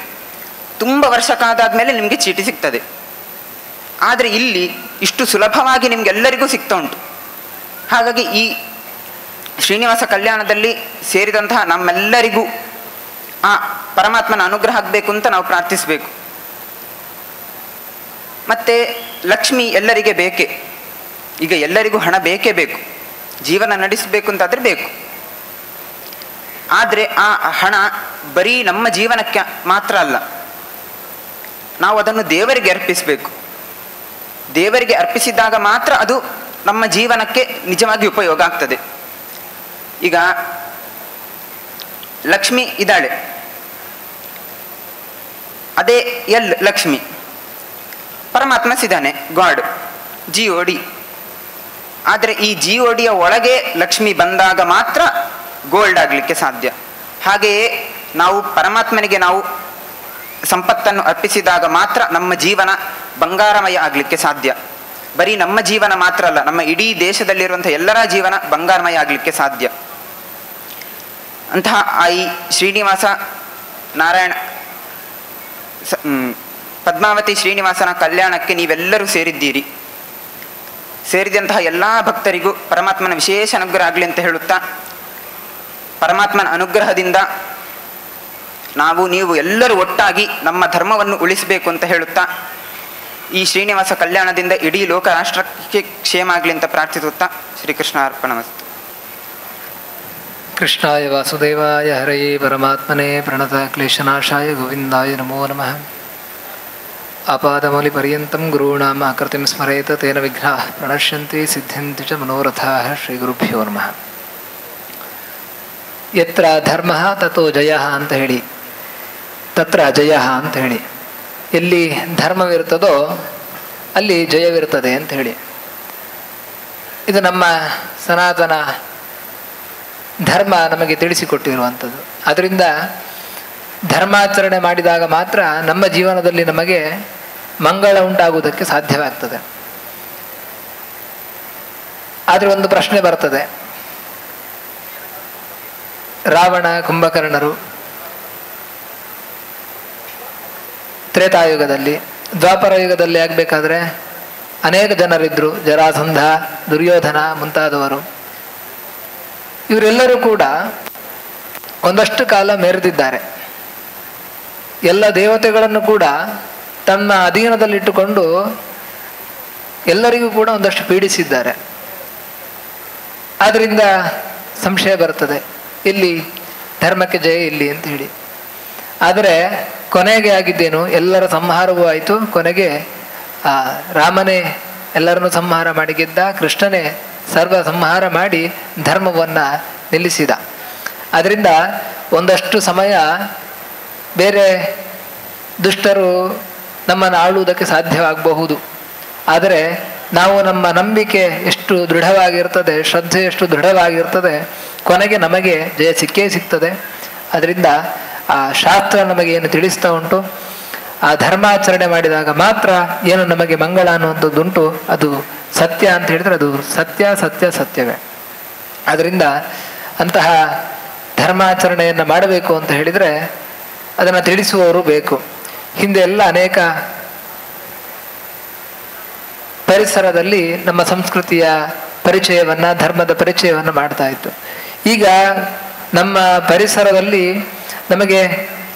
ತುಂಬ ವರ್ಷ ಕಾದಾದ್ಮೇಲೆ ನಿಮಗೆ ಚೀಟಿ ಸಿಗ್ತದೆ. ಆದರೆ ಇಲ್ಲಿ ಇಷ್ಟು ಸುಲಭವಾಗಿ ನಿಮಗೆಲ್ಲರಿಗೂ ಸಿಗ್ತಾ ಉಂಟು. ಹಾಗಾಗಿ ಈ ಶ್ರೀನಿವಾಸ ಕಲ್ಯಾಣದಲ್ಲಿ ಸೇರಿದಂತಹ ನಮ್ಮೆಲ್ಲರಿಗೂ ಆ ಪರಮಾತ್ಮನ ಅನುಗ್ರಹ ಆಗಬೇಕು ಅಂತ ನಾವು ಪ್ರಾರ್ಥಿಸಬೇಕು. ಮತ್ತು ಲಕ್ಷ್ಮಿ ಎಲ್ಲರಿಗೆ ಬೇಕೇ. ಈಗ ಎಲ್ಲರಿಗೂ ಹಣ ಬೇಕೇ ಬೇಕು, ಜೀವನ ನಡೆಸಬೇಕು ಅಂತಾದರೆ ಬೇಕು. ಆದರೆ ಆ ಹಣ ಬರೀ ನಮ್ಮ ಜೀವನಕ್ಕೆ ಮಾತ್ರ ಅಲ್ಲ, ನಾವು ಅದನ್ನು ದೇವರಿಗೆ ಅರ್ಪಿಸಬೇಕು. ದೇವರಿಗೆ ಅರ್ಪಿಸಿದಾಗ ಮಾತ್ರ ಅದು ನಮ್ಮ ಜೀವನಕ್ಕೆ ನಿಜವಾಗಿ ಉಪಯೋಗ ಆಗ್ತದೆ. ಈಗ ಲಕ್ಷ್ಮಿ ಇದ್ದಾಳೆ, ಅದೇ ಲಕ್ಷ್ಮಿ. ಪರಮಾತ್ಮ ಸಿದ್ದಾನೆ, ಗಾಡ್, GOD. ಆದರೆ ಈ GODಯ ಒಳಗೆ ಲಕ್ಷ್ಮಿ ಬಂದಾಗ ಮಾತ್ರ ಗೋಲ್ಡ್ ಆಗಲಿಕ್ಕೆ ಸಾಧ್ಯ. ಹಾಗೆಯೇ ನಾವು ಪರಮಾತ್ಮನಿಗೆ ನಾವು ಸಂಪತ್ತನ್ನು ಅರ್ಪಿಸಿದಾಗ ಮಾತ್ರ ನಮ್ಮ ಜೀವನ ಬಂಗಾರಮಯ ಆಗಲಿಕ್ಕೆ ಸಾಧ್ಯ. ಬರೀ ನಮ್ಮ ಜೀವನ ಮಾತ್ರ ಅಲ್ಲ, ನಮ್ಮ ಇಡೀ ದೇಶದಲ್ಲಿರುವಂಥ ಎಲ್ಲರ ಜೀವನ ಬಂಗಾರಮಯ ಆಗಲಿಕ್ಕೆ ಸಾಧ್ಯ. ಅಂತಹ ಈ ಶ್ರೀನಿವಾಸ ನಾರಾಯಣ ಪದ್ಮಾವತಿ ಶ್ರೀನಿವಾಸನ ಕಲ್ಯಾಣಕ್ಕೆ ನೀವೆಲ್ಲರೂ ಸೇರಿದ್ದೀರಿ. ಸೇರಿದಂತಹ ಎಲ್ಲ ಭಕ್ತರಿಗೂ ಪರಮಾತ್ಮನ ವಿಶೇಷ ಅನುಗ್ರಹ ಆಗಲಿ ಅಂತ ಹೇಳುತ್ತಾ, ಪರಮಾತ್ಮನ ಅನುಗ್ರಹದಿಂದ ನೀವು ಎಲ್ಲರೂ ಒಟ್ಟಾಗಿ ನಮ್ಮ ಧರ್ಮವನ್ನು ಉಳಿಸಬೇಕು ಅಂತ ಹೇಳುತ್ತಾ, ಈ ಶ್ರೀನಿವಾಸ ಕಲ್ಯಾಣದಿಂದ ಇಡೀ ಲೋಕ ರಾಷ್ಟ್ರಕ್ಕೆ ಕ್ಷೇಮ ಆಗಲಿ ಅಂತ ಪ್ರಾರ್ಥಿಸುತ್ತಾ ಶ್ರೀಕೃಷ್ಣ ಅರ್ಪಣಮಸ್ತು. ಕೃಷ್ಣಾಯ ವಾಸುದೇವಾಯ ಹರಯೇ ಪರಮಾತ್ಮನೇ ಪ್ರಣತ ಕ್ಲೇಶನಾಶಾಯ ಗೋವಿಂದಾಯ ನಮೋ ನಮಃ. ಆಪಾದಮೌಲಿಪರ್ಯಂತಂ ಗುರುಣಾಂ ಆಕೃತಿಂ ಸ್ಮರೇತ ತೇನ ವಿಘ್ನಾಃ ಪ್ರಣಶ್ಯಂತಿ ಸಿದ್ಧ್ಯಂತಿ ಚ ಮನೋರಥಾಃ. ಶ್ರೀ ಗುರುಭ್ಯೋ ನಮಃ. ಯತ್ರ ಧರ್ಮಃ ತಥೋ ಜಯಃ ಅಂತ ಹೇಳಿ, ತತ್ರ ಜಯಃ ಅಂತ ಹೇಳಿ, ಎಲ್ಲಿ ಧರ್ಮವಿರ್ತದೋ ಅಲ್ಲಿ ಜಯವಿರ್ತದೆ ಅಂತ ಹೇಳಿ. ಇದು ನಮ್ಮ ಸನಾತನ ಧರ್ಮ ನಮಗೆ ತಿಳಿಸಿಕೊಟ್ಟಿರುವಂಥದ್ದು. ಅದರಿಂದ ಧರ್ಮಾಚರಣೆ ಮಾಡಿದಾಗ ಮಾತ್ರ ನಮ್ಮ ಜೀವನದಲ್ಲಿ ನಮಗೆ ಮಂಗಳ ಉಂಟಾಗುವುದಕ್ಕೆ ಸಾಧ್ಯವಾಗ್ತದೆ. ಆದರೆ ಒಂದು ಪ್ರಶ್ನೆ ಬರ್ತದೆ, ರಾವಣ ಕುಂಭಕರ್ಣರು ತ್ರೇತಾಯುಗದಲ್ಲಿ, ದ್ವಾಪರ ಯುಗದಲ್ಲಿ ಆಗಬೇಕಾದ್ರೆ ಅನೇಕ ಜನರಿದ್ದರು, ಜರಾಸಂಧ, ದುರ್ಯೋಧನ ಮುಂತಾದವರು. ಇವರೆಲ್ಲರೂ ಕೂಡ ಒಂದಷ್ಟು ಕಾಲ ಮೆರೆದಿದ್ದಾರೆ. ಎಲ್ಲ ದೇವತೆಗಳನ್ನು ಕೂಡ ತನ್ನ ಅಧೀನದಲ್ಲಿಟ್ಟುಕೊಂಡು ಎಲ್ಲರಿಗೂ ಕೂಡ ಒಂದಷ್ಟು ಪೀಡಿಸಿದ್ದಾರೆ. ಆದ್ದರಿಂದ ಸಂಶಯ ಬರ್ತದೆ, ಇಲ್ಲಿ ಧರ್ಮಕ್ಕೆ ಜಯ ಇಲ್ಲಿ ಅಂತ ಹೇಳಿ. ಆದರೆ ಕೊನೆಗೆ ಆಗಿದ್ದೇನು, ಎಲ್ಲರ ಸಂಹಾರವೂ ಆಯಿತು. ಕೊನೆಗೆ ರಾಮನೇ ಎಲ್ಲರನ್ನು ಸಂಹಾರ ಮಾಡಿ ಗೆದ್ದ, ಕೃಷ್ಣನೇ ಸರ್ವ ಸಂಹಾರ ಮಾಡಿ ಧರ್ಮವನ್ನು ನಿಲ್ಲಿಸಿದ. ಅದರಿಂದ ಒಂದಷ್ಟು ಸಮಯ ಬೇರೆ ದುಷ್ಟರು ನಮ್ಮನ್ನು ಆಳುವುದಕ್ಕೆ ಸಾಧ್ಯವಾಗಬಹುದು. ಆದರೆ ನಾವು ನಮ್ಮ ನಂಬಿಕೆ ಎಷ್ಟು ದೃಢವಾಗಿರ್ತದೆ, ಶ್ರದ್ಧೆ ಎಷ್ಟು ದೃಢವಾಗಿರ್ತದೆ, ಕೊನೆಗೆ ನಮಗೆ ಜಯ ಸಿಕ್ಕೇ ಸಿಗ್ತದೆ. ಅದರಿಂದ ಆ ಶಾಸ್ತ್ರ ನಮಗೆ ಏನು ತಿಳಿಸ್ತಾ ಉಂಟು, ಆ ಧರ್ಮಾಚರಣೆ ಮಾಡಿದಾಗ ಮಾತ್ರ ಏನು ನಮಗೆ ಮಂಗಳ ಅನ್ನುವಂಥದ್ದುಂಟು, ಅದು ಸತ್ಯ ಅಂತ ಹೇಳಿದರೆ ಅದು ಸತ್ಯ ಸತ್ಯ ಸತ್ಯವೇ. ಅದರಿಂದ ಅಂತಹ ಧರ್ಮಾಚರಣೆಯನ್ನು ಮಾಡಬೇಕು ಅಂತ ಹೇಳಿದರೆ ಅದನ್ನು ತಿಳಿಸುವವರು ಬೇಕು. ಹಿಂದೆ ಎಲ್ಲ ಅನೇಕ ಪರಿಸರದಲ್ಲಿ ನಮ್ಮ ಸಂಸ್ಕೃತಿಯ ಪರಿಚಯವನ್ನು, ಧರ್ಮದ ಪರಿಚಯವನ್ನು ಮಾಡ್ತಾ ಇತ್ತು. ಈಗ ನಮ್ಮ ಪರಿಸರದಲ್ಲಿ ನಮಗೆ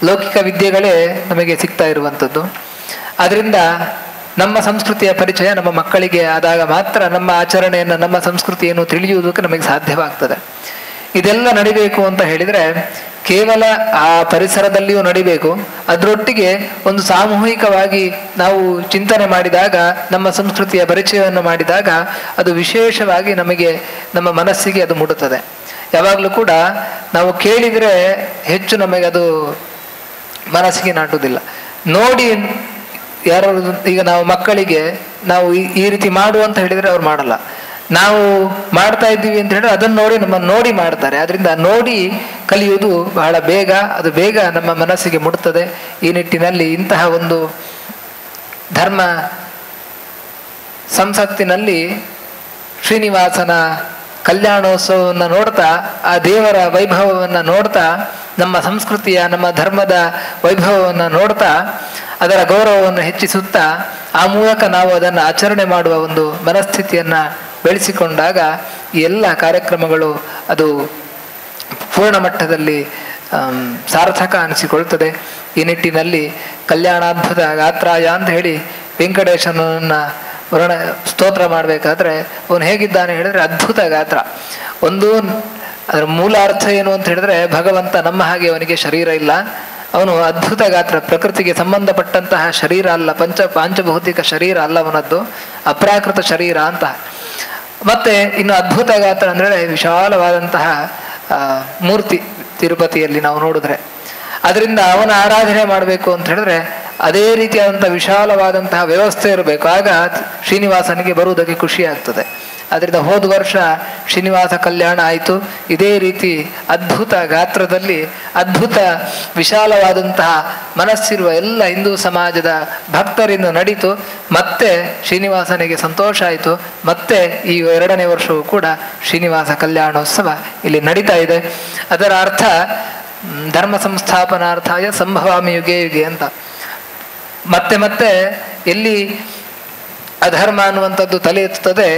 ಲೌಕಿಕ ವಿದ್ಯೆಗಳೇ ನಮಗೆ ಸಿಗ್ತಾ ಇರುವಂಥದ್ದು. ಅದರಿಂದ ನಮ್ಮ ಸಂಸ್ಕೃತಿಯ ಪರಿಚಯ ನಮ್ಮ ಮಕ್ಕಳಿಗೆ ಆದಾಗ ಮಾತ್ರ ನಮ್ಮ ಆಚರಣೆಯನ್ನು, ನಮ್ಮ ಸಂಸ್ಕೃತಿಯನ್ನು ತಿಳಿಯುವುದಕ್ಕೆ ನಮಗೆ ಸಾಧ್ಯವಾಗ್ತದೆ. ಇದೆಲ್ಲ ನಡಿಬೇಕು ಅಂತ ಹೇಳಿದರೆ ಕೇವಲ ಆ ಪರಿಸರದಲ್ಲಿಯೂ ನಡಿಬೇಕು, ಅದರೊಟ್ಟಿಗೆ ಒಂದು ಸಾಮೂಹಿಕವಾಗಿ ನಾವು ಚಿಂತನೆ ಮಾಡಿದಾಗ, ನಮ್ಮ ಸಂಸ್ಕೃತಿಯ ಪರಿಚಯವನ್ನು ಮಾಡಿದಾಗ ಅದು ವಿಶೇಷವಾಗಿ ನಮಗೆ, ನಮ್ಮ ಮನಸ್ಸಿಗೆ ಅದು ಮುಡುತ್ತದೆ. ಯಾವಾಗಲೂ ಕೂಡ ನಾವು ಕೇಳಿದರೆ ಹೆಚ್ಚು ನಮಗೆ ಅದು ಮನಸ್ಸಿಗೆ ನಾಟುವುದಿಲ್ಲ. ನೋಡಿ ಯಾರು, ಈಗ ನಾವು ಮಕ್ಕಳಿಗೆ ನಾವು ಈ ರೀತಿ ಮಾಡು ಅಂತ ಹೇಳಿದರೆ ಅವ್ರು ಮಾಡಲ್ಲ. ನಾವು ಮಾಡ್ತಾ ಇದ್ದೀವಿ ಅಂತ ಹೇಳಿದ್ರೆ ಅದನ್ನು ನೋಡಿ ನಮ್ಮನ್ನು ನೋಡಿ ಮಾಡ್ತಾರೆ. ಅದರಿಂದ ನೋಡಿ ಕಲಿಯುವುದು ಬಹಳ ಬೇಗ, ಅದು ಬೇಗ ನಮ್ಮ ಮನಸ್ಸಿಗೆ ಮುಡುತ್ತದೆ. ಈ ನಿಟ್ಟಿನಲ್ಲಿ ಇಂತಹ ಒಂದು ಧರ್ಮ ಸಂಸತ್ತಿನಲ್ಲಿ ಶ್ರೀನಿವಾಸನ ಕಲ್ಯಾಣೋತ್ಸವವನ್ನು ನೋಡ್ತಾ, ಆ ದೇವರ ವೈಭವವನ್ನು ನೋಡ್ತಾ, ನಮ್ಮ ಸಂಸ್ಕೃತಿಯ, ನಮ್ಮ ಧರ್ಮದ ವೈಭವವನ್ನು ನೋಡ್ತಾ, ಅದರ ಗೌರವವನ್ನು ಹೆಚ್ಚಿಸುತ್ತಾ, ಆ ಮೂಲಕ ನಾವು ಅದನ್ನು ಆಚರಣೆ ಮಾಡುವ ಒಂದು ಮನಸ್ಥಿತಿಯನ್ನು ಬೆಳೆಸಿಕೊಂಡಾಗ ಈ ಎಲ್ಲ ಕಾರ್ಯಕ್ರಮಗಳು ಅದು ಪೂರ್ಣ ಮಟ್ಟದಲ್ಲಿ ಸಾರ್ಥಕ ಅನಿಸಿಕೊಳ್ತದೆ. ಈ ನಿಟ್ಟಿನಲ್ಲಿ ಕಲ್ಯಾಣಾದ್ಭುತ ಗಾತ್ರಾಯ ಅಂತ ಹೇಳಿ ವೆಂಕಟೇಶನನ್ನು ಸ್ತೋತ್ರ ಮಾಡಬೇಕಾದ್ರೆ ಅವನು ಹೇಗಿದ್ದಾನೆ ಹೇಳಿದ್ರೆ ಅದ್ಭುತ ಗಾತ್ರ. ಒಂದು ಅದರ ಮೂಲ ಅರ್ಥ ಏನು ಅಂತ ಹೇಳಿದ್ರೆ, ಭಗವಂತ ನಮ್ಮ ಹಾಗೆ ಅವನಿಗೆ ಶರೀರ ಇಲ್ಲ, ಅವನು ಅದ್ಭುತ ಗಾತ್ರ, ಪ್ರಕೃತಿಗೆ ಸಂಬಂಧಪಟ್ಟಂತಹ ಶರೀರ ಅಲ್ಲ, ಪಾಂಚಭೌತಿಕ ಶರೀರ ಅಲ್ಲ ಅವನದ್ದು, ಅಪ್ರಾಕೃತ ಶರೀರ ಅಂತ. ಮತ್ತೆ ಇನ್ನು ಅದ್ಭುತ ಗಾತ್ರ ಅಂದರೆ ವಿಶಾಲವಾದಂತಹ ಮೂರ್ತಿ ತಿರುಪತಿಯಲ್ಲಿ ನಾವು ನೋಡಿದ್ರೆ. ಅದರಿಂದ ಅವನ ಆರಾಧನೆ ಮಾಡಬೇಕು ಅಂತ ಹೇಳಿದ್ರೆ ಅದೇ ರೀತಿಯಾದಂಥ ವಿಶಾಲವಾದಂತಹ ವ್ಯವಸ್ಥೆ ಇರಬೇಕು, ಆಗ ಶ್ರೀನಿವಾಸನಿಗೆ ಬರುವುದಕ್ಕೆ ಖುಷಿ ಆಗ್ತದೆ. ಅದರಿಂದ ಹೋದ ವರ್ಷ ಶ್ರೀನಿವಾಸ ಕಲ್ಯಾಣ ಆಯಿತು. ಇದೇ ರೀತಿ ಅದ್ಭುತ ಗಾತ್ರದಲ್ಲಿ ಅದ್ಭುತ ವಿಶಾಲವಾದಂತಹ ಮನಸ್ಸಿರುವ ಎಲ್ಲ ಹಿಂದೂ ಸಮಾಜದ ಭಕ್ತರಿಂದ ನಡೀತು. ಮತ್ತೆ ಶ್ರೀನಿವಾಸನಿಗೆ ಸಂತೋಷ ಆಯಿತು. ಮತ್ತೆ ಈ 2ನೇ ವರ್ಷವೂ ಕೂಡ ಶ್ರೀನಿವಾಸ ಕಲ್ಯಾಣೋತ್ಸವ ಇಲ್ಲಿ ನಡೀತಾ ಇದೆ. ಅದರ ಅರ್ಥ ಧರ್ಮ ಸಂಸ್ಥಾಪನಾರ್ಥಾಯ ಸಂಭವಾಮಿ ಯುಗೆ ಯುಗೆ ಅಂತ. ಮತ್ತೆ ಮತ್ತೆ ಎಲ್ಲಿ ಅಧರ್ಮ ಅನ್ನುವಂಥದ್ದು ತಲೆ ಎತ್ತುತ್ತದೆ,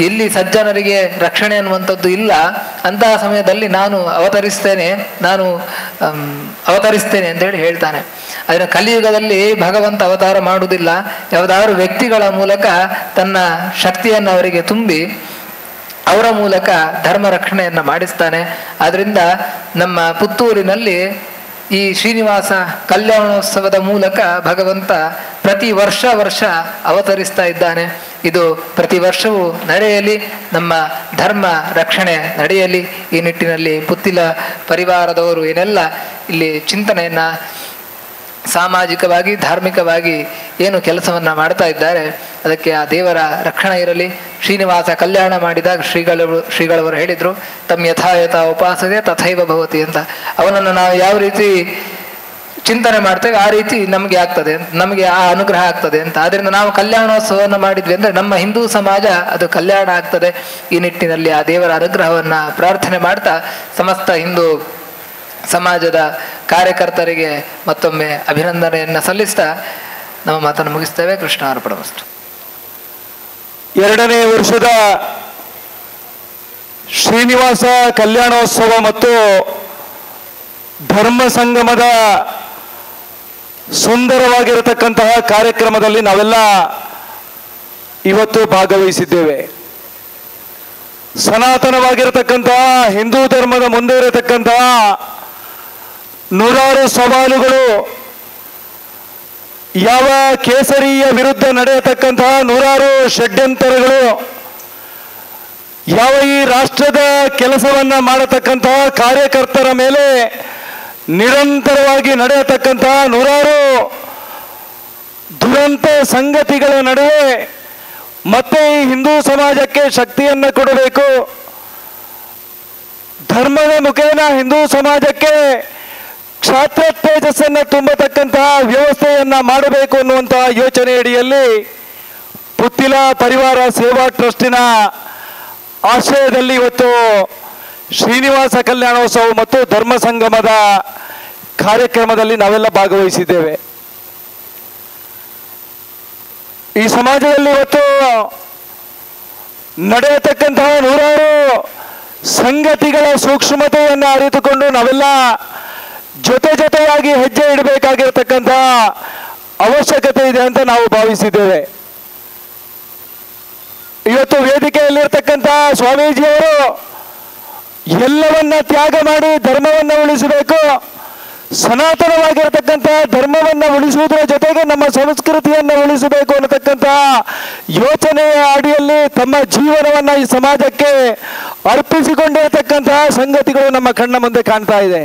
ಎಲ್ಲಿ ಸಜ್ಜನರಿಗೆ ರಕ್ಷಣೆ ಅನ್ನುವಂಥದ್ದು ಇಲ್ಲ, ಅಂತಹ ಸಮಯದಲ್ಲಿ ನಾನು ಅವತರಿಸ್ತೇನೆ ಅಂತ ಹೇಳಿ ಹೇಳ್ತಾನೆ. ಅದರ ಕಲಿಯುಗದಲ್ಲಿ ಭಗವಂತ ಅವತಾರ ಮಾಡುವುದಿಲ್ಲ, ಯಾವುದಾದ್ರು ವ್ಯಕ್ತಿಗಳ ಮೂಲಕ ತನ್ನ ಶಕ್ತಿಯನ್ನು ಅವರಿಗೆ ತುಂಬಿ ಅವರ ಮೂಲಕ ಧರ್ಮ ರಕ್ಷಣೆಯನ್ನು ಮಾಡಿಸ್ತಾನೆ. ಆದ್ದರಿಂದ ನಮ್ಮ ಪುತ್ತೂರಿನಲ್ಲಿ ಈ ಶ್ರೀನಿವಾಸ ಕಲ್ಯಾಣೋತ್ಸವದ ಮೂಲಕ ಭಗವಂತ ಪ್ರತಿ ವರ್ಷ ಅವತರಿಸ್ತಾ ಇದ್ದಾನೆ. ಇದು ಪ್ರತಿ ವರ್ಷವೂ ನಡೆಯಲಿ, ನಮ್ಮ ಧರ್ಮ ರಕ್ಷಣೆ ನಡೆಯಲಿ. ಈ ನಿಟ್ಟಿನಲ್ಲಿ ಪುತ್ತಿಲ ಪರಿವಾರದವರು ಏನೆಲ್ಲ ಇಲ್ಲಿ ಚಿಂತನೆಯನ್ನು ಸಾಮಾಜಿಕವಾಗಿ ಧಾರ್ಮಿಕವಾಗಿ ಏನು ಕೆಲಸವನ್ನು ಮಾಡ್ತಾ ಇದ್ದಾರೆ, ಅದಕ್ಕೆ ಆ ದೇವರ ರಕ್ಷಣೆ ಇರಲಿ. ಶ್ರೀನಿವಾಸ ಕಲ್ಯಾಣ ಮಾಡಿದಾಗ ಶ್ರೀಗಳವರು ಹೇಳಿದರು, ತಮ್ಮ ಯಥಾ ಉಪಾಸನೆ ತಥೈವ ಭವತಿ ಅಂತ. ಅವನನ್ನು ನಾವು ಯಾವ ರೀತಿ ಚಿಂತನೆ ಮಾಡ್ತೇವೆ ಆ ರೀತಿ ನಮಗೆ ಆಗ್ತದೆ, ನಮಗೆ ಆ ಅನುಗ್ರಹ ಆಗ್ತದೆ ಅಂತ. ಆದ್ದರಿಂದ ನಾವು ಕಲ್ಯಾಣೋತ್ಸವವನ್ನು ಮಾಡಿದ್ವಿ ಅಂದರೆ ನಮ್ಮ ಹಿಂದೂ ಸಮಾಜ ಅದು ಕಲ್ಯಾಣ ಆಗ್ತದೆ. ಈ ನಿಟ್ಟಿನಲ್ಲಿ ಆ ದೇವರ ಅನುಗ್ರಹವನ್ನು ಪ್ರಾರ್ಥನೆ ಮಾಡ್ತಾ ಸಮಸ್ತ ಹಿಂದೂ ಸಮಾಜದ ಕಾರ್ಯಕರ್ತರಿಗೆ ಮತ್ತೊಮ್ಮೆ ಅಭಿನಂದನೆಯನ್ನು ಸಲ್ಲಿಸ್ತಾ ನಮ್ಮ ಮಾತನ್ನು ಮುಗಿಸ್ತೇವೆ. ಕೃಷ್ಣಾರ್ಪಣಮಸ್ತು. 2ನೇ ವರ್ಷದ ಶ್ರೀನಿವಾಸ ಕಲ್ಯಾಣೋತ್ಸವ ಮತ್ತು ಧರ್ಮ ಸಂಗಮದ ಸುಂದರವಾಗಿರತಕ್ಕಂತಹ ಕಾರ್ಯಕ್ರಮದಲ್ಲಿ ನಾವೆಲ್ಲ ಇವತ್ತು ಭಾಗವಹಿಸಿದ್ದೇವೆ. ಸನಾತನವಾಗಿರತಕ್ಕಂತಹ ಹಿಂದೂ ಧರ್ಮದ ಮುಂದೆ ಇರತಕ್ಕಂತಹ ನೂರಾರು ಸವಾಲುಗಳು, ಯಾವ ಕೇಸರಿಯ ವಿರುದ್ಧ ನಡೆಯತಕ್ಕಂತಹ ನೂರಾರು ಷಡ್ಯಂತರಗಳು, ಯಾವ ಈ ರಾಷ್ಟ್ರದ ಕೆಲಸವನ್ನ ಮಾಡತಕ್ಕಂತಹ ಕಾರ್ಯಕರ್ತರ ಮೇಲೆ ನಿರಂತರವಾಗಿ ನಡೆಯತಕ್ಕಂತಹ ನೂರಾರು ದುರಂತ ಸಂಗತಿಗಳ ನಡುವೆ ಮತ್ತೆ ಈ ಹಿಂದೂ ಸಮಾಜಕ್ಕೆ ಶಕ್ತಿಯನ್ನು ಕೊಡಬೇಕು, ಧರ್ಮದ ಮುಖೇನ ಹಿಂದೂ ಸಮಾಜಕ್ಕೆ ಕ್ಷಾತ್ರ ತೇಜಸ್ಸನ್ನು ತುಂಬತಕ್ಕಂತಹ ವ್ಯವಸ್ಥೆಯನ್ನ ಮಾಡಬೇಕು ಅನ್ನುವಂತಹ ಯೋಚನೆ ಅಡಿಯಲ್ಲಿ ಪುತ್ತಿಲ ಪರಿವಾರ ಸೇವಾ ಟ್ರಸ್ಟಿನ ಆಶ್ರಯದಲ್ಲಿ ಇವತ್ತು ಶ್ರೀನಿವಾಸ ಕಲ್ಯಾಣೋತ್ಸವ ಮತ್ತು ಧರ್ಮ ಸಂಗಮದ ಕಾರ್ಯಕ್ರಮದಲ್ಲಿ ನಾವೆಲ್ಲ ಭಾಗವಹಿಸಿದ್ದೇವೆ. ಈ ಸಮಾಜದಲ್ಲಿ ಇವತ್ತು ನಡೆಯತಕ್ಕಂತಹ ನೂರಾರು ಸಂಗತಿಗಳ ಸೂಕ್ಷ್ಮತೆಯನ್ನು ಅರಿತುಕೊಂಡು ನಾವೆಲ್ಲ ಜೊತೆಯಾಗಿ ಹೆಜ್ಜೆ ಇಡಬೇಕಾಗಿರತಕ್ಕಂತಹ ಅವಶ್ಯಕತೆ ಇದೆ ಅಂತ ನಾವು ಭಾವಿಸಿದ್ದೇವೆ. ಇವತ್ತು ವೇದಿಕೆಯಲ್ಲಿರ್ತಕ್ಕಂತಹ ಸ್ವಾಮೀಜಿಯವರು ಎಲ್ಲವನ್ನ ತ್ಯಾಗ ಮಾಡಿ ಧರ್ಮವನ್ನ ಉಳಿಸಬೇಕು, ಸನಾತನವಾಗಿರತಕ್ಕಂತಹ ಧರ್ಮವನ್ನ ಉಳಿಸುವುದರ ಜೊತೆಗೆ ನಮ್ಮ ಸಂಸ್ಕೃತಿಯನ್ನು ಉಳಿಸಬೇಕು ಅನ್ನತಕ್ಕಂತಹ ಯೋಚನೆಯ ಅಡಿಯಲ್ಲಿ ತಮ್ಮ ಜೀವನವನ್ನ ಈ ಸಮಾಜಕ್ಕೆ ಅರ್ಪಿಸಿಕೊಂಡಿರತಕ್ಕಂತಹ ಸಂಗತಿಗಳು ನಮ್ಮ ಕಣ್ಣ ಮುಂದೆ ಕಾಣ್ತಾ ಇದೆ.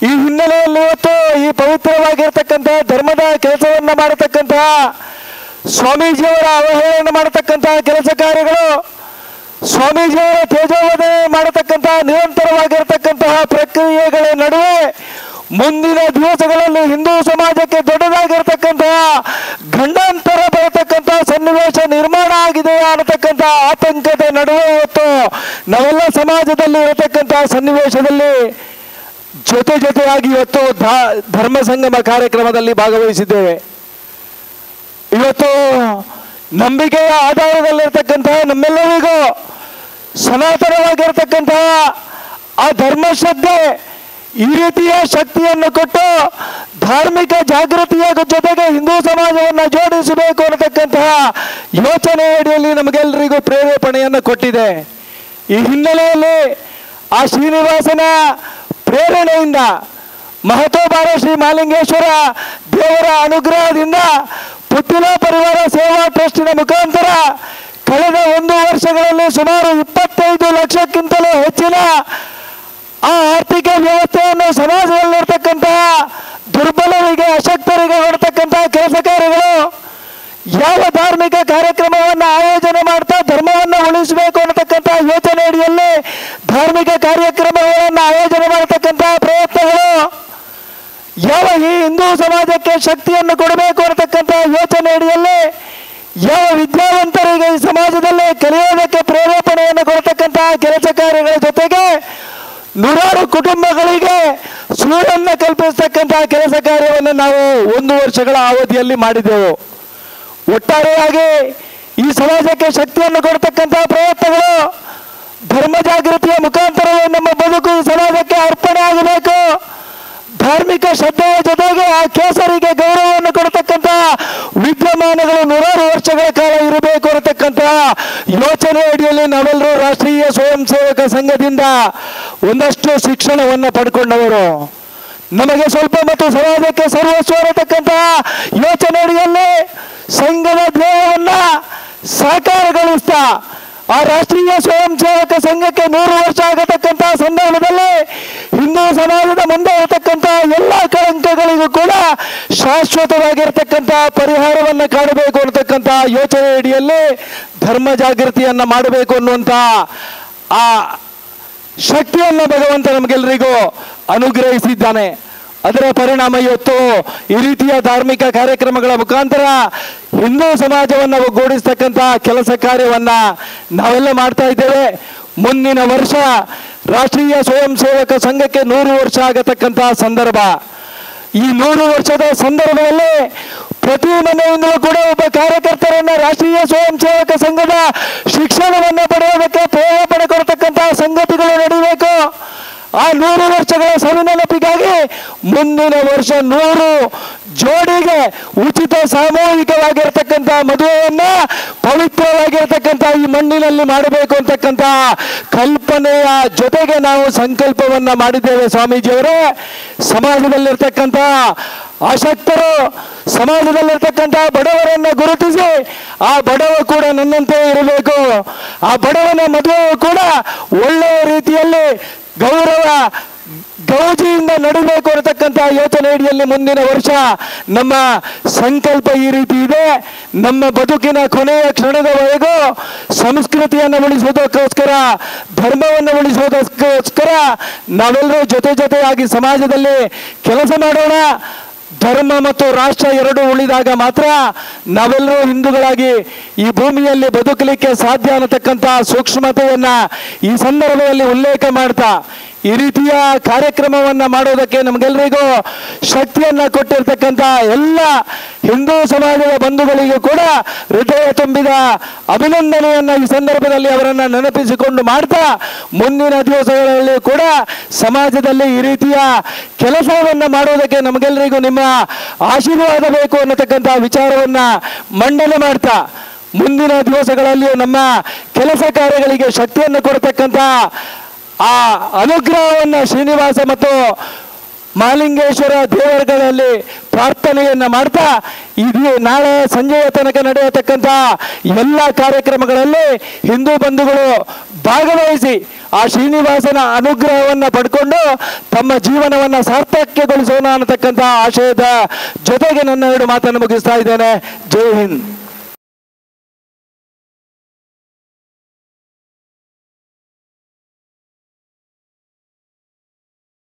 ಈ ಹಿನ್ನೆಲೆಯಲ್ಲಿ ಇವತ್ತು ಈ ಪವಿತ್ರವಾಗಿರ್ತಕ್ಕಂತಹ ಧರ್ಮದ ಕೆಲಸವನ್ನ ಮಾಡತಕ್ಕಂತಹ ಸ್ವಾಮೀಜಿಯವರ ಅವಹೇಳನ ಮಾಡತಕ್ಕಂತಹ ಕೆಲಸ ಕಾರ್ಯಗಳು, ಸ್ವಾಮೀಜಿಯವರ ತೇಜೋವಧನೆ ಮಾಡತಕ್ಕಂತಹ ನಿರಂತರವಾಗಿರತಕ್ಕಂತಹ ಪ್ರಕ್ರಿಯೆಗಳ ನಡುವೆ ಮುಂದಿನ ದಿವಸಗಳಲ್ಲಿ ಹಿಂದೂ ಸಮಾಜಕ್ಕೆ ದೊಡ್ಡದಾಗಿರ್ತಕ್ಕಂತಹ ಗಂಡಾಂತರ ಬರತಕ್ಕಂತಹ ಸನ್ನಿವೇಶ ನಿರ್ಮಾಣ ಆಗಿದೆ ಅನ್ನತಕ್ಕಂತಹ ಆತಂಕದ ನಡುವೆ ಇವತ್ತು ನಾವೆಲ್ಲ ಸಮಾಜದಲ್ಲಿ ಇರತಕ್ಕಂತಹ ಸನ್ನಿವೇಶದಲ್ಲಿ ಜೊತೆಯಾಗಿ ಇವತ್ತು ಧರ್ಮ ಸಂಗಮ ಕಾರ್ಯಕ್ರಮದಲ್ಲಿ ಭಾಗವಹಿಸಿದ್ದೇವೆ. ಇವತ್ತು ನಂಬಿಕೆಯ ಆಧಾರದಲ್ಲಿರ್ತಕ್ಕಂತಹ ನಮ್ಮೆಲ್ಲರಿಗೂ ಸನಾತನವಾಗಿರ್ತಕ್ಕಂತಹ ಆ ಧರ್ಮಶ್ರದ್ಧೆ ಈ ರೀತಿಯ ಶಕ್ತಿಯನ್ನು ಕೊಟ್ಟು ಧಾರ್ಮಿಕ ಜಾಗೃತಿಯ ಜೊತೆಗೆ ಹಿಂದೂ ಸಮಾಜವನ್ನು ಜೋಡಿಸಬೇಕು ಅನ್ನತಕ್ಕಂತಹ ಯೋಚನೆ ಅಡಿಯಲ್ಲಿ ನಮಗೆಲ್ಲರಿಗೂ ಪ್ರೇರೇಪಣೆಯನ್ನು ಕೊಟ್ಟಿದೆ. ಈ ಹಿನ್ನೆಲೆಯಲ್ಲಿ ಆ ಶ್ರೀನಿವಾಸನ ಪ್ರೇರಣೆಯಿಂದ ಮಹತೋಬಾರ ಶ್ರೀ ಮಹಾಲಿಂಗೇಶ್ವರ ದೇವರ ಅನುಗ್ರಹದಿಂದ ಪುತ್ತಿಲ ಪರಿವಾರ ಸೇವಾ ಟ್ರಸ್ಟಿನ ಮುಖಾಂತರ ಕಳೆದ 1 ವರ್ಷಗಳಲ್ಲಿ ಸುಮಾರು 25 ಲಕ್ಷಕ್ಕಿಂತಲೂ ಹೆಚ್ಚಿನ ಆ ಆರ್ಥಿಕ ವ್ಯವಸ್ಥೆಯನ್ನು ಸಮಾಜದಲ್ಲಿರ್ತಕ್ಕಂತಹ ದುರ್ಬಲರಿಗೆ, ಅಶಕ್ತರಿಗೆ ಕೊಡ್ತಕ್ಕಂತಹ ಕೆಲಸ ಕಾರ್ಯಗಳು, ಯಾವ ಧಾರ್ಮಿಕ ಕಾರ್ಯಕ್ರಮವನ್ನು ಆಯೋಜನೆ ಮಾಡ್ತಾ ಧರ್ಮವನ್ನು ಉಳಿಸಬೇಕು ಅನ್ನತಕ್ಕಂತಹ ಯೋಚನೆ ಅಡಿಯಲ್ಲಿ ಧಾರ್ಮಿಕ ಕಾರ್ಯಕ್ರಮಗಳನ್ನು ಆಯೋಜನೆ ಮಾಡತಕ್ಕಂತಹ ಪ್ರಯತ್ನಗಳು, ಯಾವ ಈ ಹಿಂದೂ ಸಮಾಜಕ್ಕೆ ಶಕ್ತಿಯನ್ನು ಕೊಡಬೇಕು ಅನ್ನತಕ್ಕಂತಹ ಯೋಚನೆ ಅಡಿಯಲ್ಲಿ ಯಾವ ವಿದ್ಯಾವಂತರಿಗೆ ಈ ಸಮಾಜದಲ್ಲಿ ಕಲಿಯೋದಕ್ಕೆ ಪ್ರೇರೇಪಣೆಯನ್ನು ಕೊಡತಕ್ಕಂತಹ ಕೆಲಸ ಕಾರ್ಯಗಳ ಜೊತೆಗೆ ನೂರಾರು ಕುಟುಂಬಗಳಿಗೆ ಸೂರನ್ನು ಕಲ್ಪಿಸತಕ್ಕಂತಹ ಕೆಲಸ ಕಾರ್ಯವನ್ನು ನಾವು 1 ವರ್ಷಗಳ ಅವಧಿಯಲ್ಲಿ ಮಾಡಿದೆವು. ಒಟ್ಟಾರೆಯಾಗಿ ಈ ಸಮಾಜಕ್ಕೆ ಶಕ್ತಿಯನ್ನು ಕೊಡತಕ್ಕಂತಹ ಪ್ರಯತ್ನಗಳು ಧರ್ಮ ಜಾಗೃತಿಯ ಮುಖಾಂತರವೇ ನಮ್ಮ ಬದುಕು ಈ ಸಮಾಜಕ್ಕೆ ಅರ್ಪಣೆ ಆಗಬೇಕು. ಧಾರ್ಮಿಕ ಶ್ರದ್ಧೆಯ ಜೊತೆಗೆ ಆ ಕೇಸರಿಗೆ ಗೌರವವನ್ನು ಕೊಡತಕ್ಕಂತಹ ವಿದ್ಯಮಾನಗಳು ನೂರಾರು ವರ್ಷಗಳ ಕಾಲ ಇರಬೇಕು ಅನ್ನತಕ್ಕಂತಹ ಯೋಚನೆ ಅಡಿಯಲ್ಲಿ ನಾವೆಲ್ಲರೂ ರಾಷ್ಟ್ರೀಯ ಸ್ವಯಂ ಸೇವಕ ಸಂಘದಿಂದ ಒಂದಷ್ಟು ಶಿಕ್ಷಣವನ್ನು ಪಡ್ಕೊಂಡವರು. ನಮಗೆ ಸ್ವಲ್ಪ ಮತ್ತು ಸಮಾಜಕ್ಕೆ ಸರ್ವಸ್ವ ಅನ್ನತಕ್ಕಂತಹ ಯೋಚನೆ ಅಡಿಯಲ್ಲಿ ಸಂಘದ ಧ್ಯೇಯವನ್ನ ಸಾಕಾರಗೊಳಿಸ್ತಾ ಆ ರಾಷ್ಟ್ರೀಯ ಸ್ವಯಂ ಸೇವಕ ಸಂಘಕ್ಕೆ 100 ವರ್ಷ ಆಗತಕ್ಕಂತಹ ಸಂದರ್ಭದಲ್ಲಿ ಹಿಂದೂ ಸಮಾಜದ ಮುಂದೆ ಇರತಕ್ಕಂತಹ ಎಲ್ಲ ಕಳಂಕಗಳಿಗೂ ಕೂಡ ಶಾಶ್ವತವಾಗಿರ್ತಕ್ಕಂತಹ ಪರಿಹಾರವನ್ನು ಕಾಣಬೇಕು ಅನ್ನತಕ್ಕಂತಹ ಯೋಚನೆ ಅಡಿಯಲ್ಲಿ ಧರ್ಮ ಜಾಗೃತಿಯನ್ನ ಮಾಡಬೇಕು ಅನ್ನುವಂತಹ ಆ ಶಕ್ತಿಯನ್ನು ಭಗವಂತ ನಮಗೆಲ್ಲರಿಗೂ ಅನುಗ್ರಹಿಸಿದ್ದಾನೆ. ಅದರ ಪರಿಣಾಮ ಇವತ್ತು ಈ ರೀತಿಯ ಧಾರ್ಮಿಕ ಕಾರ್ಯಕ್ರಮಗಳ ಮುಖಾಂತರ ಹಿಂದೂ ಸಮಾಜವನ್ನು ಒಗ್ಗೂಡಿಸ್ತಕ್ಕಂತಹ ಕೆಲಸ ಕಾರ್ಯವನ್ನ ನಾವೆಲ್ಲ ಮಾಡ್ತಾ ಇದ್ದೇವೆ. ಮುಂದಿನ ವರ್ಷ ರಾಷ್ಟ್ರೀಯ ಸ್ವಯಂ ಸೇವಕ ಸಂಘಕ್ಕೆ 100 ವರ್ಷ ಆಗತಕ್ಕಂತಹ ಸಂದರ್ಭ. ಈ 100 ವರ್ಷದ ಸಂದರ್ಭದಲ್ಲಿ ಪ್ರತಿ ಮನೆಯಿಂದಲೂ ಕೂಡ ಒಬ್ಬ ಕಾರ್ಯಕರ್ತರನ್ನ ರಾಷ್ಟ್ರೀಯ ಸ್ವಯಂ ಸೇವಕ ಸಂಘದ ಶಿಕ್ಷಣವನ್ನು ಪಡೆಯೋದಕ್ಕೆ ಪ್ರೇರೇಪಣೆ ಕೊಡತಕ್ಕಂಥ ಅನ್ನತಕ್ಕಂತಹ ಸಂಗತಿಗಳು ನಡೀಬೇಕು. ಆ 100 ವರ್ಷಗಳ ಸವಿನೆನಪಿಗಾಗಿ ಮುಂದಿನ ವರ್ಷ 100 ಜೋಡಿಗೆ ಉಚಿತ ಸಾಮೂಹಿಕವಾಗಿರ್ತಕ್ಕಂಥ ಮದುವೆಯನ್ನ ಪವಿತ್ರವಾಗಿರ್ತಕ್ಕಂಥ ಈ ಮಣ್ಣಿನಲ್ಲಿ ಮಾಡಬೇಕು ಅಂತಕ್ಕಂಥ ಕಲ್ಪನೆಯ ಜೊತೆಗೆ ನಾವು ಸಂಕಲ್ಪವನ್ನ ಮಾಡಿದ್ದೇವೆ. ಸ್ವಾಮೀಜಿಯವರೇ, ಸಮಾಜದಲ್ಲಿರ್ತಕ್ಕಂಥ ಅಶಕ್ತರು, ಸಮಾಜದಲ್ಲಿರ್ತಕ್ಕಂಥ ಬಡವರನ್ನ ಗುರುತಿಸಿ ಆ ಬಡವ ಕೂಡ ನನ್ನಂತೆ ಇರಬೇಕು, ಆ ಬಡವನ ಮದುವೆ ಕೂಡ ಒಳ್ಳೆಯ ರೀತಿಯಲ್ಲಿ ಗೌಜಿಯಿಂದ ನಡೀಬೇಕು ಅನ್ನತಕ್ಕಂಥ ಯೋಚನೆ ಅಡಿಯಲ್ಲಿ ಮುಂದಿನ ವರ್ಷ ನಮ್ಮ ಸಂಕಲ್ಪ ಈ ರೀತಿ ಇದೆ. ನಮ್ಮ ಬದುಕಿನ ಕೊನೆಯ ಕ್ಷಣದವರೆಗೂ ಸಂಸ್ಕೃತಿಯನ್ನು ಉಳಿಸುವುದಕ್ಕೋಸ್ಕರ, ಧರ್ಮವನ್ನು ಉಳಿಸುವುದಕ್ಕೋಸ್ಕರ ನಾವೆಲ್ಲರೂ ಜೊತೆಯಾಗಿ ಸಮಾಜದಲ್ಲಿ ಕೆಲಸ ಮಾಡೋಣ. ಧರ್ಮ ಮತ್ತು ರಾಷ್ಟ್ರ ಎರಡೂ ಉಳಿದಾಗ ಮಾತ್ರ ನಾವೆಲ್ಲರೂ ಹಿಂದೂಗಳಾಗಿ ಈ ಭೂಮಿಯಲ್ಲಿ ಬದುಕಲಿಕ್ಕೆ ಸಾಧ್ಯ ಅನ್ನತಕ್ಕಂಥ ಸೂಕ್ಷ್ಮತೆಯನ್ನ ಈ ಸಂದರ್ಭದಲ್ಲಿ ಉಲ್ಲೇಖ ಮಾಡ್ತಾ ಈ ರೀತಿಯ ಕಾರ್ಯಕ್ರಮವನ್ನ ಮಾಡೋದಕ್ಕೆ ನಮಗೆಲ್ಲರಿಗೂ ಶಕ್ತಿಯನ್ನ ಕೊಟ್ಟಿರ್ತಕ್ಕಂಥ ಎಲ್ಲ ಹಿಂದೂ ಸಮಾಜದ ಬಂಧುಗಳಿಗೂ ಕೂಡ ಹೃದಯ ತುಂಬಿದ ಅಭಿನಂದನೆಯನ್ನ ಈ ಸಂದರ್ಭದಲ್ಲಿ ಅವರನ್ನ ನೆನಪಿಸಿಕೊಂಡು ಮಾಡ್ತಾ, ಮುಂದಿನ ದಿವಸಗಳಲ್ಲಿ ಕೂಡ ಸಮಾಜದಲ್ಲಿ ಈ ರೀತಿಯ ಕೆಲಸವನ್ನ ಮಾಡೋದಕ್ಕೆ ನಮಗೆಲ್ಲರಿಗೂ ನಿಮ್ಮ ಆಶೀರ್ವಾದ ಬೇಕು ಅನ್ನತಕ್ಕಂಥ ವಿಚಾರವನ್ನ ಮಂಡನೆ ಮಾಡ್ತಾ, ಮುಂದಿನ ದಿವಸಗಳಲ್ಲಿ ನಮ್ಮ ಕೆಲಸ ಕಾರ್ಯಗಳಿಗೆ ಶಕ್ತಿಯನ್ನು ಕೊಡತಕ್ಕಂಥ ಆ ಅನುಗ್ರಹವನ್ನು ಶ್ರೀನಿವಾಸ ಮತ್ತು ಮಹಾಲಿಂಗೇಶ್ವರ ದೇವರುಗಳಲ್ಲಿ ಪ್ರಾರ್ಥನೆಯನ್ನ ಮಾಡ್ತಾ, ಇದು ನಾಳೆ ಸಂಜೆಯ ತನಕ ನಡೆಯತಕ್ಕಂಥ ಎಲ್ಲ ಕಾರ್ಯಕ್ರಮಗಳಲ್ಲಿ ಹಿಂದೂ ಬಂಧುಗಳು ಭಾಗವಹಿಸಿ ಆ ಶ್ರೀನಿವಾಸನ ಅನುಗ್ರಹವನ್ನು ಪಡ್ಕೊಂಡು ತಮ್ಮ ಜೀವನವನ್ನು ಸಾರ್ಥಕ್ಯಗೊಳಿಸೋಣ ಅನ್ನತಕ್ಕಂಥ ಆಶಯದ ಜೊತೆಗೆ ನನ್ನ 2 ಮಾತನ್ನು ಮುಗಿಸ್ತಾ ಇದ್ದೇನೆ. ಜೈ ಹಿಂದ್.